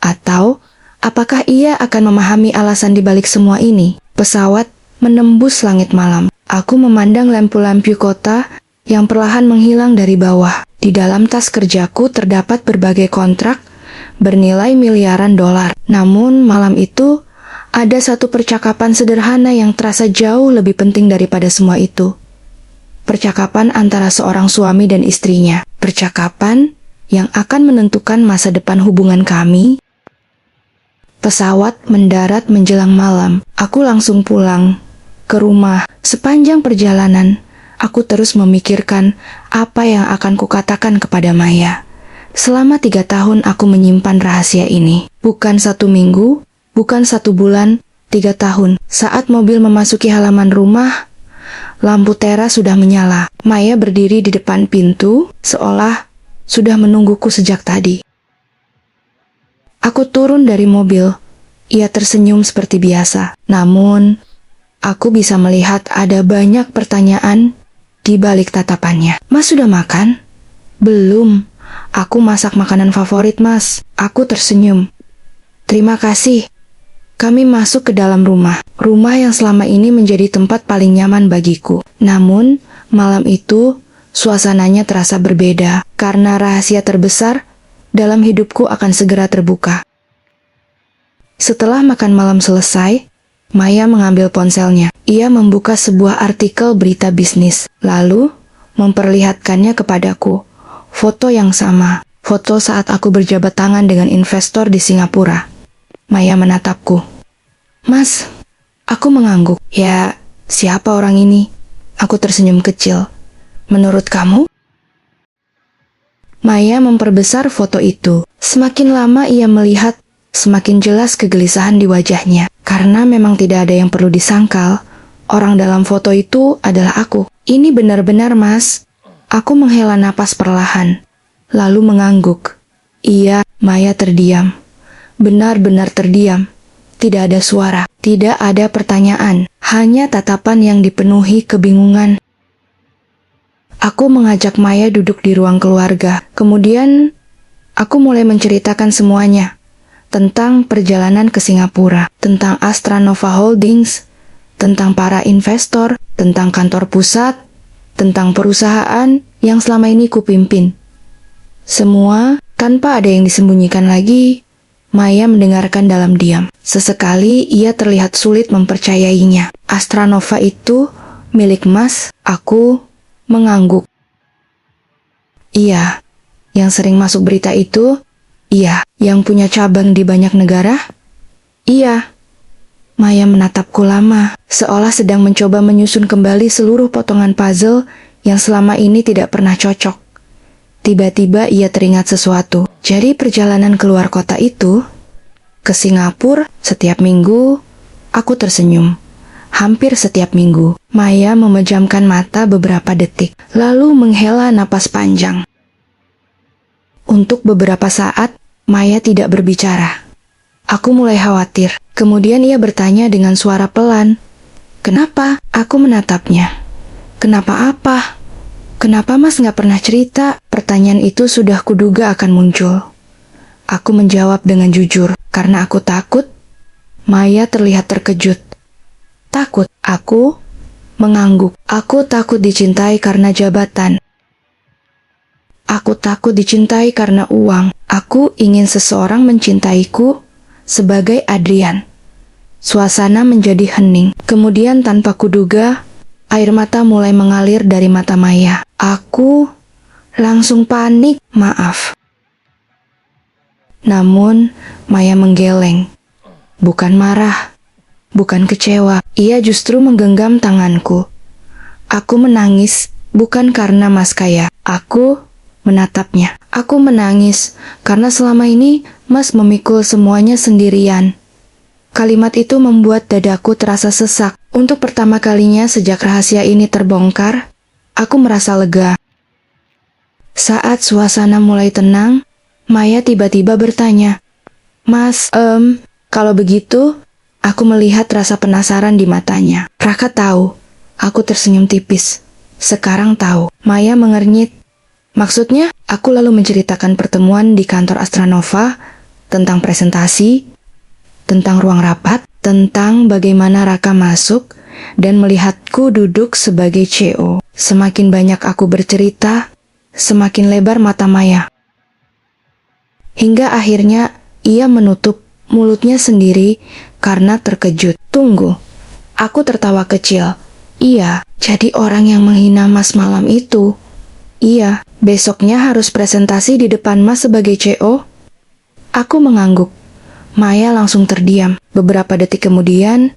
Atau apakah ia akan memahami alasan dibalik semua ini? Pesawat menembus langit malam. Aku memandang lampu-lampu kota yang perlahan menghilang dari bawah. Di dalam tas kerjaku terdapat berbagai kontrak bernilai miliaran dolar. Namun malam itu ada satu percakapan sederhana yang terasa jauh lebih penting daripada semua itu. Percakapan antara seorang suami dan istrinya. Percakapan yang akan menentukan masa depan hubungan kami. Pesawat mendarat menjelang malam. Aku langsung pulang ke rumah. Sepanjang perjalanan, aku terus memikirkan apa yang akan kukatakan kepada Maya. Selama 3 tahun aku menyimpan rahasia ini. Bukan 1 minggu, bukan 1 bulan, 3 tahun. Saat mobil memasuki halaman rumah, lampu teras sudah menyala. Maya berdiri di depan pintu, seolah sudah menungguku sejak tadi. Aku turun dari mobil. Ia tersenyum seperti biasa. Namun, aku bisa melihat ada banyak pertanyaan di balik tatapannya. Mas sudah makan? Belum. Aku masak makanan favorit, Mas. Aku tersenyum. Terima kasih. Kami masuk ke dalam rumah. Rumah yang selama ini menjadi tempat paling nyaman bagiku. Namun, malam itu, suasananya terasa berbeda. Karena rahasia terbesar dalam hidupku akan segera terbuka. Setelah makan malam selesai, Maya mengambil ponselnya. Ia membuka sebuah artikel berita bisnis, lalu memperlihatkannya kepadaku. Foto yang sama, foto saat aku berjabat tangan dengan investor di Singapura. Maya menatapku. Mas, aku mengangguk. Ya, siapa orang ini? Aku tersenyum kecil. Menurut kamu? Maya memperbesar foto itu. Semakin lama ia melihat, semakin jelas kegelisahan di wajahnya. Karena memang tidak ada yang perlu disangkal. Orang dalam foto itu adalah aku. Ini benar-benar, Mas. Aku menghela napas perlahan, lalu mengangguk. Iya, Maya terdiam. Benar-benar terdiam. Tidak ada suara, tidak ada pertanyaan, hanya tatapan yang dipenuhi kebingungan. Aku mengajak Maya duduk di ruang keluarga. Kemudian, aku mulai menceritakan semuanya. Tentang perjalanan ke Singapura, tentang Astra Nova Holdings, tentang para investor, tentang kantor pusat, tentang perusahaan yang selama ini kupimpin. Semua tanpa ada yang disembunyikan lagi. Maya mendengarkan dalam diam. Sesekali ia terlihat sulit mempercayainya. Astra Nova itu milik Mas. Aku mengangguk. Iya, yang sering masuk berita itu. Iya, yang punya cabang di banyak negara. Iya. Maya menatapku lama, seolah sedang mencoba menyusun kembali seluruh potongan puzzle yang selama ini tidak pernah cocok. Tiba-tiba ia teringat sesuatu. Jadi perjalanan keluar kota itu, ke Singapura, setiap minggu, aku tersenyum. Hampir setiap minggu. Maya memejamkan mata beberapa detik, lalu menghela napas panjang. Untuk beberapa saat, Maya tidak berbicara. Aku mulai khawatir. Kemudian ia bertanya dengan suara pelan. Kenapa? Aku menatapnya. Kenapa apa? Kenapa Mas nggak pernah cerita? Pertanyaan itu sudah kuduga akan muncul. Aku menjawab dengan jujur. Karena aku takut. Maya terlihat terkejut. Takut? Aku mengangguk. Aku takut dicintai karena jabatan. Aku takut dicintai karena uang. Aku ingin seseorang mencintaiku sebagai Adrian. Suasana menjadi hening. Kemudian tanpa kuduga, air mata mulai mengalir dari mata Maya. Aku langsung panik, maaf. Namun, Maya menggeleng. Bukan marah, bukan kecewa. Ia justru menggenggam tanganku. Aku menangis, bukan karena Mas kaya. Aku menatapnya. Aku menangis, karena selama ini Mas memikul semuanya sendirian. Kalimat itu membuat dadaku terasa sesak. Untuk pertama kalinya sejak rahasia ini terbongkar, aku merasa lega. Saat suasana mulai tenang, Maya tiba-tiba bertanya, Mas, kalau begitu, aku melihat rasa penasaran di matanya. Raka tahu, aku tersenyum tipis. Sekarang tahu. Maya mengernyit. Maksudnya, aku lalu menceritakan pertemuan di kantor Astranova, tentang presentasi, tentang ruang rapat, tentang bagaimana Raka masuk dan melihatku duduk sebagai CEO. Semakin banyak aku bercerita, semakin lebar mata Maya. Hingga akhirnya ia menutup mulutnya sendiri karena terkejut. Tunggu, aku tertawa kecil. Iya, jadi orang yang menghina Mas malam itu. Iya, besoknya harus presentasi di depan Mas sebagai CEO. Aku mengangguk. Maya langsung terdiam. Beberapa detik kemudian,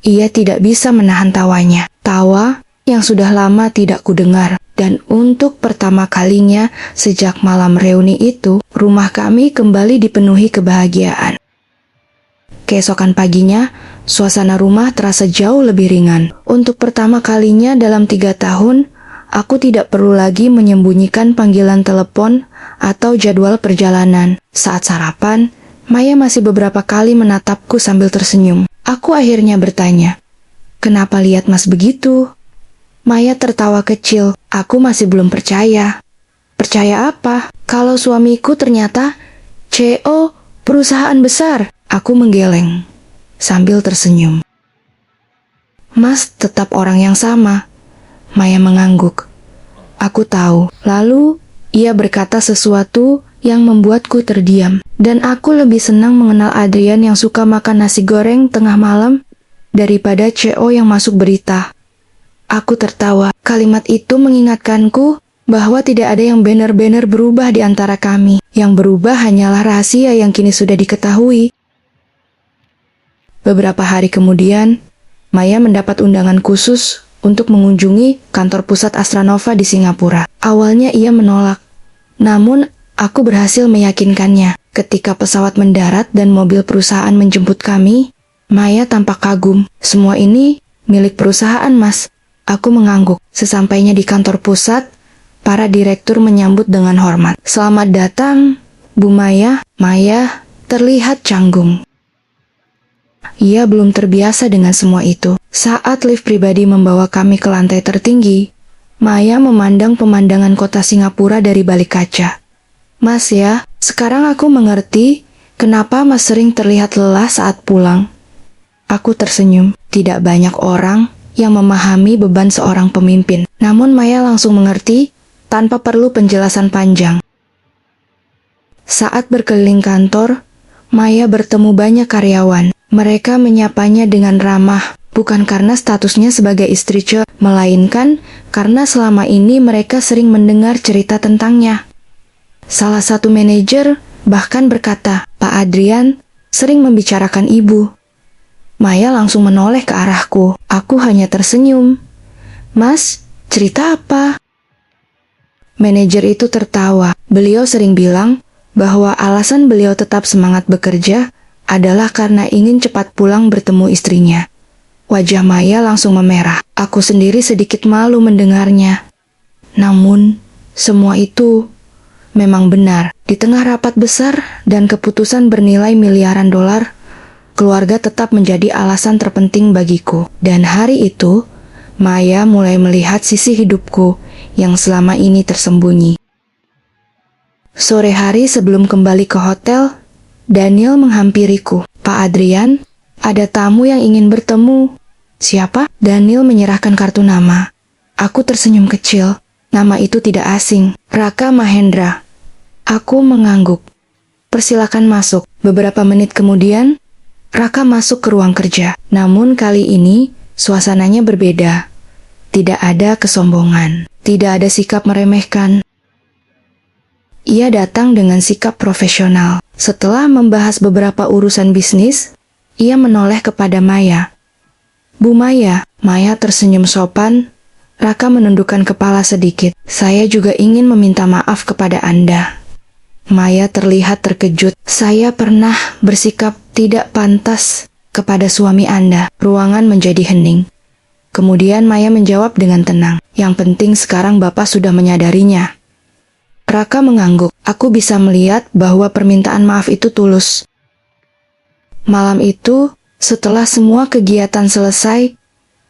ia tidak bisa menahan tawanya. Tawa yang sudah lama tidak kudengar. Dan untuk pertama kalinya sejak malam reuni itu, rumah kami kembali dipenuhi kebahagiaan. Keesokan paginya, suasana rumah terasa jauh lebih ringan. Untuk pertama kalinya dalam 3 tahun, aku tidak perlu lagi menyembunyikan panggilan telepon atau jadwal perjalanan. Saat sarapan, Maya masih beberapa kali menatapku sambil tersenyum. Aku akhirnya bertanya, "Kenapa lihat Mas begitu?" Maya tertawa kecil. Aku masih belum percaya. Percaya apa? Kalau suamiku ternyata CEO perusahaan besar. Aku menggeleng sambil tersenyum. Mas tetap orang yang sama. Maya mengangguk. Aku tahu. Lalu ia berkata sesuatu yang membuatku terdiam. Dan aku lebih senang mengenal Adrian yang suka makan nasi goreng tengah malam daripada CEO yang masuk berita. Aku tertawa. Kalimat itu mengingatkanku bahwa tidak ada yang benar-benar berubah di antara kami. Yang berubah hanyalah rahasia yang kini sudah diketahui. Beberapa hari kemudian, Maya mendapat undangan khusus untuk mengunjungi kantor pusat Astranova di Singapura. Awalnya ia menolak, namun aku berhasil meyakinkannya. Ketika pesawat mendarat dan mobil perusahaan menjemput kami, Maya tampak kagum. "Semua ini milik perusahaan, Mas." Aku mengangguk. Sesampainya di kantor pusat, para direktur menyambut dengan hormat. "Selamat datang, Bu Maya." Maya terlihat canggung. Ia belum terbiasa dengan semua itu. Saat lift pribadi membawa kami ke lantai tertinggi, Maya memandang pemandangan kota Singapura dari balik kaca. "Mas ya, sekarang aku mengerti kenapa Mas sering terlihat lelah saat pulang." Aku tersenyum. Tidak banyak orang yang memahami beban seorang pemimpin. Namun Maya langsung mengerti tanpa perlu penjelasan panjang. Saat berkeliling kantor, Maya bertemu banyak karyawan. Mereka menyapanya dengan ramah, bukan karena statusnya sebagai istri CEO, melainkan karena selama ini mereka sering mendengar cerita tentangnya. Salah satu manajer bahkan berkata, "Pak Adrian sering membicarakan ibu." Maya langsung menoleh ke arahku. Aku hanya tersenyum. "Mas, cerita apa?" Manajer itu tertawa. Beliau sering bilang bahwa alasan beliau tetap semangat bekerja adalah karena ingin cepat pulang bertemu istrinya. Wajah Maya langsung memerah. Aku sendiri sedikit malu mendengarnya. Namun, semua itu memang benar. Di tengah rapat besar dan keputusan bernilai miliaran dolar, keluarga tetap menjadi alasan terpenting bagiku. Dan hari itu, Maya mulai melihat sisi hidupku yang selama ini tersembunyi. Sore hari sebelum kembali ke hotel, Daniel menghampiriku. "Pak Adrian, ada tamu yang ingin bertemu." "Siapa?" Daniel menyerahkan kartu nama. Aku tersenyum kecil. Nama itu tidak asing. Raka Mahendra. Aku mengangguk. "Persilakan masuk." Beberapa menit kemudian, Raka masuk ke ruang kerja. Namun kali ini, suasananya berbeda. Tidak ada kesombongan. Tidak ada sikap meremehkan. Ia datang dengan sikap profesional. Setelah membahas beberapa urusan bisnis, ia menoleh kepada Maya. "Bu Maya." Maya tersenyum sopan. Raka menundukkan kepala sedikit. "Saya juga ingin meminta maaf kepada Anda." Maya terlihat terkejut. "Saya pernah bersikap tidak pantas kepada suami Anda." Ruangan menjadi hening. Kemudian Maya menjawab dengan tenang. "Yang penting sekarang Bapak sudah menyadarinya." Raka mengangguk. Aku bisa melihat bahwa permintaan maaf itu tulus. Malam itu, setelah semua kegiatan selesai,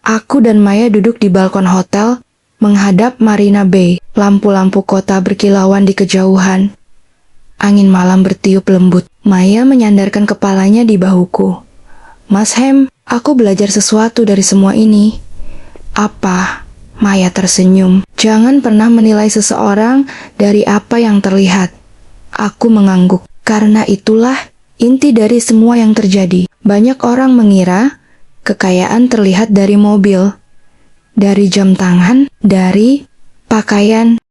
aku dan Maya duduk di balkon hotel, menghadap Marina Bay. Lampu-lampu kota berkilauan di kejauhan. Angin malam bertiup lembut. Maya menyandarkan kepalanya di bahuku. Mas Hem, aku belajar sesuatu dari semua ini. Apa? Maya tersenyum. Jangan pernah menilai seseorang dari apa yang terlihat. Aku mengangguk. Karena itulah inti dari semua yang terjadi. Banyak orang mengira kekayaan terlihat dari mobil, dari jam tangan, dari pakaian.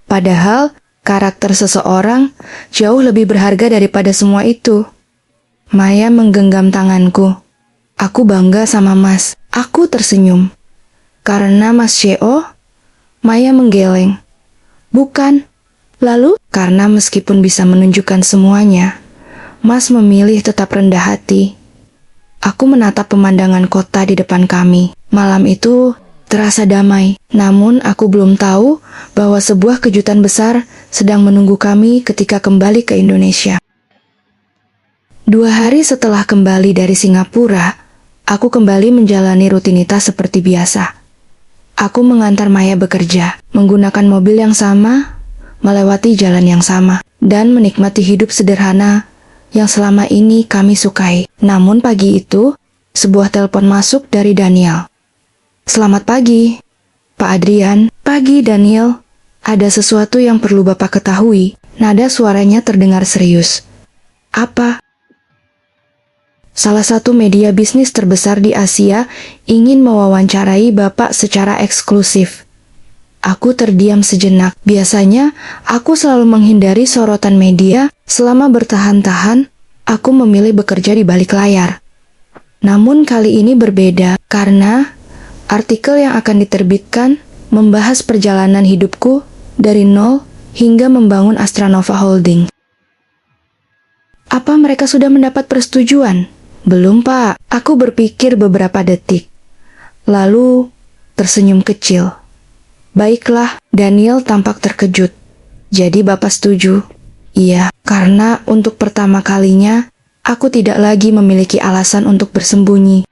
Padahal karakter seseorang jauh lebih berharga daripada semua itu. Maya menggenggam tanganku. Aku bangga sama Mas. Aku tersenyum. Karena Mas C.O., Maya menggeleng. Bukan. Lalu, karena meskipun bisa menunjukkan semuanya, Mas memilih tetap rendah hati. Aku menatap pemandangan kota di depan kami. Malam itu terasa damai, namun aku belum tahu bahwa sebuah kejutan besar sedang menunggu kami ketika kembali ke Indonesia. 2 hari setelah kembali dari Singapura, aku kembali menjalani rutinitas seperti biasa. Aku mengantar Maya bekerja, menggunakan mobil yang sama, melewati jalan yang sama, dan menikmati hidup sederhana yang selama ini kami sukai. Namun pagi itu, sebuah telepon masuk dari Daniel. Selamat pagi, Pak Adrian. Pagi, Daniel. Ada sesuatu yang perlu Bapak ketahui. Nada suaranya terdengar serius. Apa? Salah satu media bisnis terbesar di Asia ingin mewawancarai Bapak secara eksklusif. Aku terdiam sejenak. Biasanya, aku selalu menghindari sorotan media. Selama bertahan-tahan, aku memilih bekerja di balik layar. Namun kali ini berbeda, karena artikel yang akan diterbitkan membahas perjalanan hidupku dari nol hingga membangun Astranova Holding. Apa mereka sudah mendapat persetujuan? Belum, Pak. Aku berpikir beberapa detik. Lalu, tersenyum kecil. Baiklah, Daniel tampak terkejut. Jadi Bapak setuju? Iya, karena untuk pertama kalinya, aku tidak lagi memiliki alasan untuk bersembunyi.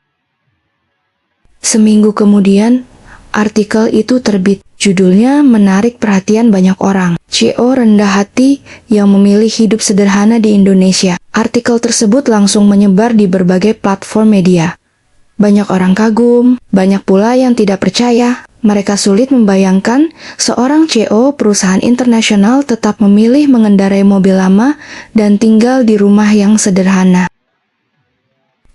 Seminggu kemudian, artikel itu terbit. Judulnya menarik perhatian banyak orang. C.O. rendah hati yang memilih hidup sederhana di Indonesia. Artikel tersebut langsung menyebar di berbagai platform media. Banyak orang kagum, banyak pula yang tidak percaya. Mereka sulit membayangkan seorang C.O. perusahaan internasional tetap memilih mengendarai mobil lama dan tinggal di rumah yang sederhana.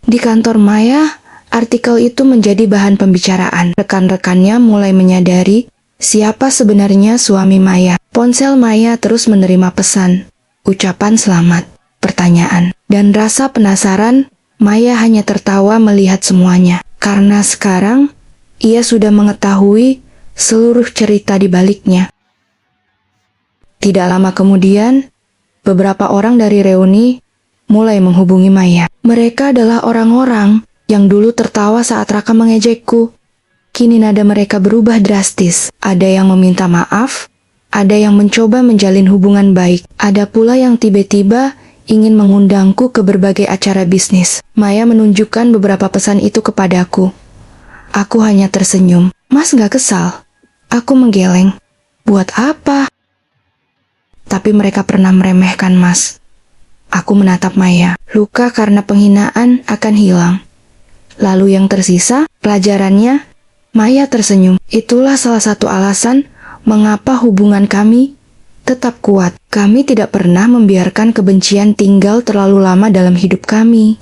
Di kantor Maya, artikel itu menjadi bahan pembicaraan. Rekan-rekannya mulai menyadari siapa sebenarnya suami Maya. Ponsel Maya terus menerima pesan, ucapan selamat, pertanyaan, dan rasa penasaran. Maya hanya tertawa melihat semuanya, karena sekarang ia sudah mengetahui seluruh cerita di baliknya. Tidak lama kemudian, beberapa orang dari reuni mulai menghubungi Maya. Mereka adalah orang-orang yang dulu tertawa saat Raka mengejekku. Kini nada mereka berubah drastis. Ada yang meminta maaf, ada yang mencoba menjalin hubungan baik, ada pula yang tiba-tiba ingin mengundangku ke berbagai acara bisnis. Maya menunjukkan beberapa pesan itu kepadaku. Aku hanya tersenyum. Mas gak kesal? Aku menggeleng. Buat apa? Tapi mereka pernah meremehkan Mas. Aku menatap Maya. Luka karena penghinaan akan hilang. Lalu yang tersisa, pelajarannya. Maya tersenyum. Itulah salah satu alasan mengapa hubungan kami tetap kuat. Kami tidak pernah membiarkan kebencian tinggal terlalu lama dalam hidup kami.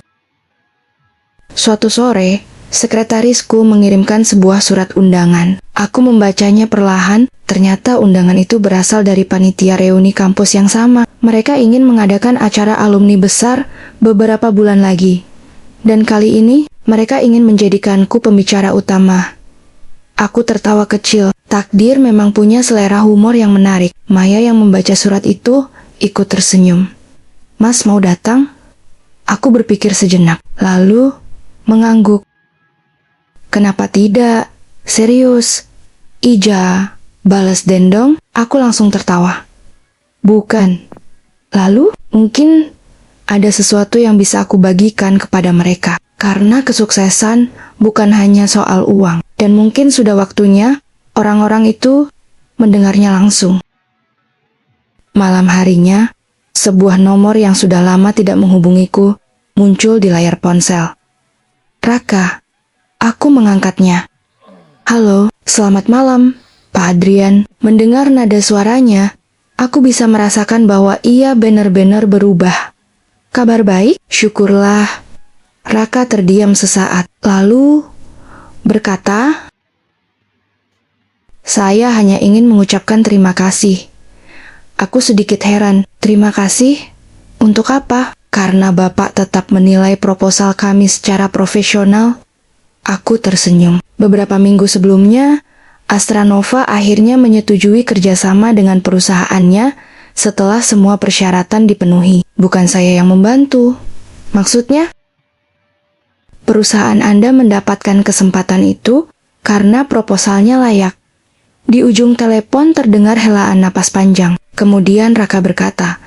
Suatu sore, sekretarisku mengirimkan sebuah surat undangan. Aku membacanya perlahan. Ternyata undangan itu berasal dari panitia reuni kampus yang sama. Mereka ingin mengadakan acara alumni besar beberapa bulan lagi. Dan kali ini, mereka ingin menjadikanku pembicara utama. Aku tertawa kecil. Takdir memang punya selera humor yang menarik. Maya yang membaca surat itu ikut tersenyum. Mas mau datang? Aku berpikir sejenak, lalu mengangguk. Kenapa tidak? Serius? Ija, balas Dendong. Aku langsung tertawa. Bukan. Lalu, mungkin ada sesuatu yang bisa aku bagikan kepada mereka. Karena kesuksesan bukan hanya soal uang. Dan mungkin sudah waktunya orang-orang itu mendengarnya langsung. Malam harinya, sebuah nomor yang sudah lama tidak menghubungiku muncul di layar ponsel. Raka, aku mengangkatnya. Halo, selamat malam, Pak Adrian. Mendengar nada suaranya, aku bisa merasakan bahwa ia benar-benar berubah. Kabar baik? Syukurlah. Raka terdiam sesaat, lalu berkata, saya hanya ingin mengucapkan terima kasih. Aku sedikit heran, terima kasih? Untuk apa? Karena Bapak tetap menilai proposal kami secara profesional. Aku tersenyum. Beberapa minggu sebelumnya, AstraNova akhirnya menyetujui kerjasama dengan perusahaannya setelah semua persyaratan dipenuhi. Bukan saya yang membantu. Maksudnya? Perusahaan Anda mendapatkan kesempatan itu karena proposalnya layak. Di ujung telepon terdengar helaan napas panjang. Kemudian Raka berkata,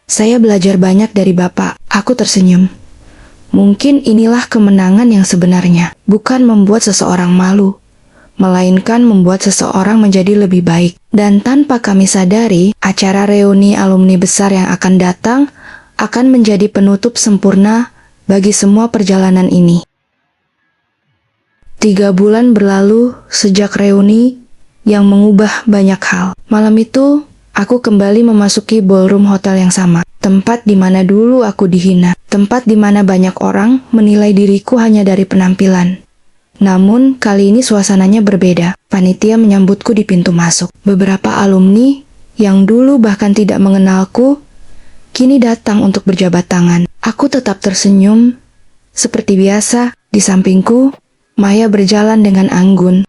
saya belajar banyak dari Bapak. Aku tersenyum. Mungkin inilah kemenangan yang sebenarnya, bukan membuat seseorang malu, melainkan membuat seseorang menjadi lebih baik. Dan tanpa kami sadari, acara reuni alumni besar yang akan datang akan menjadi penutup sempurna bagi semua perjalanan ini. 3 bulan berlalu sejak reuni yang mengubah banyak hal. Malam itu, aku kembali memasuki ballroom hotel yang sama. Tempat di mana dulu aku dihina. Tempat di mana banyak orang menilai diriku hanya dari penampilan. Namun, kali ini suasananya berbeda. Panitia menyambutku di pintu masuk. Beberapa alumni yang dulu bahkan tidak mengenalku, kini datang untuk berjabat tangan. Aku tetap tersenyum. Seperti biasa, di sampingku, Maya berjalan dengan anggun.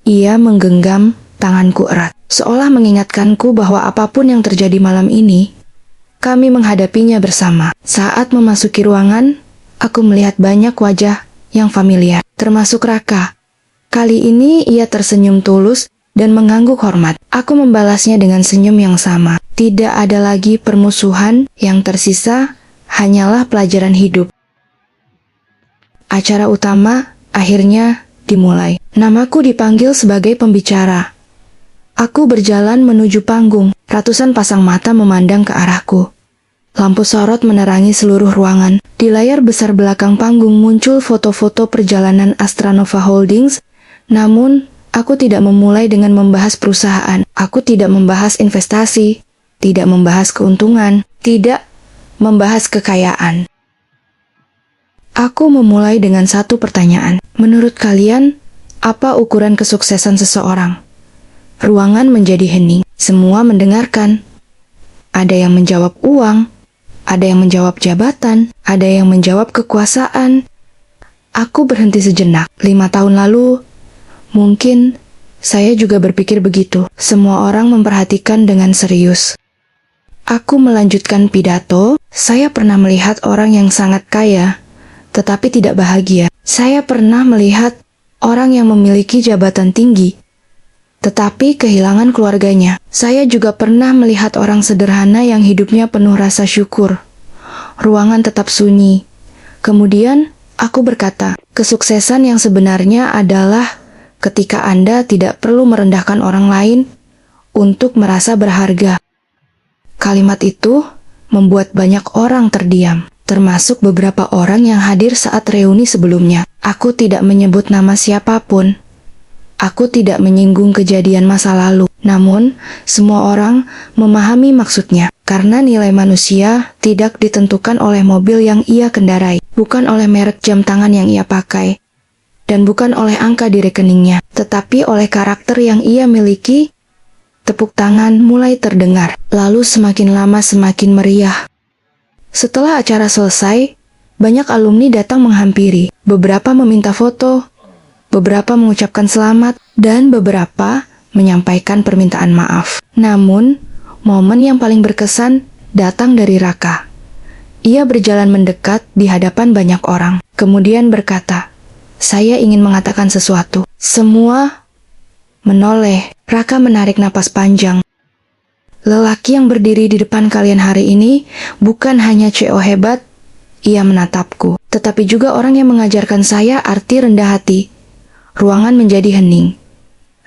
Ia menggenggam tanganku erat, seolah mengingatkanku bahwa apapun yang terjadi malam ini, kami menghadapinya bersama. Saat memasuki ruangan, aku melihat banyak wajah yang familiar, termasuk Raka. Kali ini ia tersenyum tulus dan mengangguk hormat. Aku membalasnya dengan senyum yang sama. Tidak ada lagi permusuhan, yang tersisa hanyalah pelajaran hidup. Acara utama akhirnya dimulai. Namaku dipanggil sebagai pembicara. Aku berjalan menuju panggung. Ratusan pasang mata memandang ke arahku. Lampu sorot menerangi seluruh ruangan. Di layar besar belakang panggung muncul foto-foto perjalanan AstraNova Holdings. Namun, aku tidak memulai dengan membahas perusahaan. Aku tidak membahas investasi, tidak membahas keuntungan, tidak membahas kekayaan. Aku memulai dengan satu pertanyaan. Menurut kalian, apa ukuran kesuksesan seseorang? Ruangan menjadi hening. Semua mendengarkan. Ada yang menjawab uang, ada yang menjawab jabatan, ada yang menjawab kekuasaan. Aku berhenti sejenak. 5 tahun lalu, mungkin saya juga berpikir begitu. Semua orang memperhatikan dengan serius. Aku melanjutkan pidato. Saya pernah melihat orang yang sangat kaya, tetapi tidak bahagia. Saya pernah melihat orang yang memiliki jabatan tinggi, tetapi kehilangan keluarganya. Saya juga pernah melihat orang sederhana yang hidupnya penuh rasa syukur. Ruangan tetap sunyi. Kemudian, aku berkata, kesuksesan yang sebenarnya adalah ketika Anda tidak perlu merendahkan orang lain untuk merasa berharga. Kalimat itu membuat banyak orang terdiam, termasuk beberapa orang yang hadir saat reuni sebelumnya. Aku tidak menyebut nama siapapun. Aku tidak menyinggung kejadian masa lalu. Namun, semua orang memahami maksudnya. Karena nilai manusia tidak ditentukan oleh mobil yang ia kendarai, bukan oleh merek jam tangan yang ia pakai, dan bukan oleh angka di rekeningnya, tetapi oleh karakter yang ia miliki. Tepuk tangan mulai terdengar, lalu semakin lama semakin meriah. Setelah acara selesai, banyak alumni datang menghampiri. Beberapa meminta foto, beberapa mengucapkan selamat, dan beberapa menyampaikan permintaan maaf. Namun, momen yang paling berkesan datang dari Raka. Ia berjalan mendekat di hadapan banyak orang, kemudian berkata, "Saya ingin mengatakan sesuatu." Semua menoleh. Raka menarik napas panjang. Lelaki yang berdiri di depan kalian hari ini bukan hanya CEO hebat, ia menatapku, tetapi juga orang yang mengajarkan saya arti rendah hati. ruangan menjadi hening.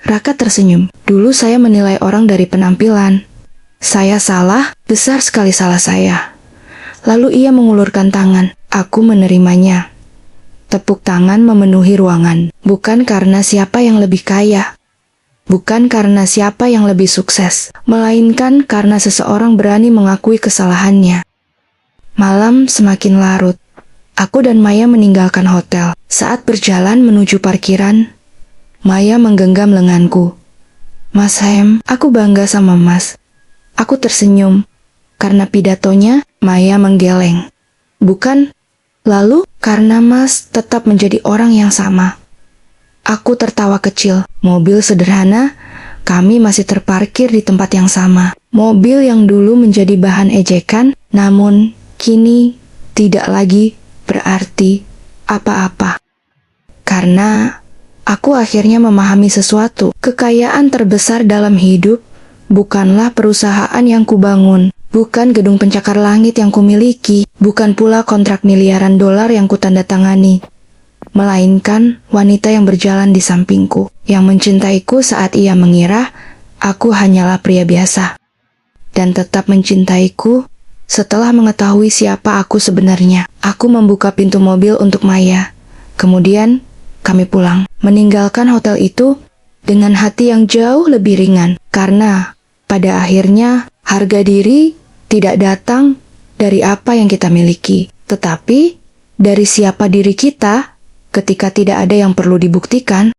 Raka tersenyum. Dulu saya menilai orang dari penampilan. Saya salah, besar sekali salah saya. Lalu ia mengulurkan tangan. Aku menerimanya. Tepuk tangan memenuhi ruangan. Bukan karena siapa yang lebih kaya. Bukan karena siapa yang lebih sukses. Melainkan karena seseorang berani mengakui kesalahannya. Malam semakin larut. Aku dan Maya meninggalkan hotel. Saat berjalan menuju parkiran, Maya menggenggam lenganku. "Mas Hem, aku bangga sama Mas." Aku tersenyum. Karena pidatonya, Maya menggeleng. "Bukan, lalu karena Mas tetap menjadi orang yang sama." Aku tertawa kecil. Mobil sederhana, kami masih terparkir di tempat yang sama. Mobil yang dulu menjadi bahan ejekan, namun kini tidak lagi berarti apa-apa. Karena aku akhirnya memahami sesuatu. Kekayaan terbesar dalam hidup bukanlah perusahaan yang kubangun, bukan gedung pencakar langit yang kumiliki, bukan pula kontrak miliaran dolar yang kutandatangani, melainkan wanita yang berjalan di sampingku, yang mencintaiku saat ia mengira aku hanyalah pria biasa, dan tetap mencintaiku setelah mengetahui siapa aku sebenarnya. Aku membuka pintu mobil untuk Maya. Kemudian kami pulang, meninggalkan hotel itu dengan hati yang jauh lebih ringan, karena pada akhirnya, harga diri tidak datang dari apa yang kita miliki, tetapi dari siapa diri kita ketika tidak ada yang perlu dibuktikan.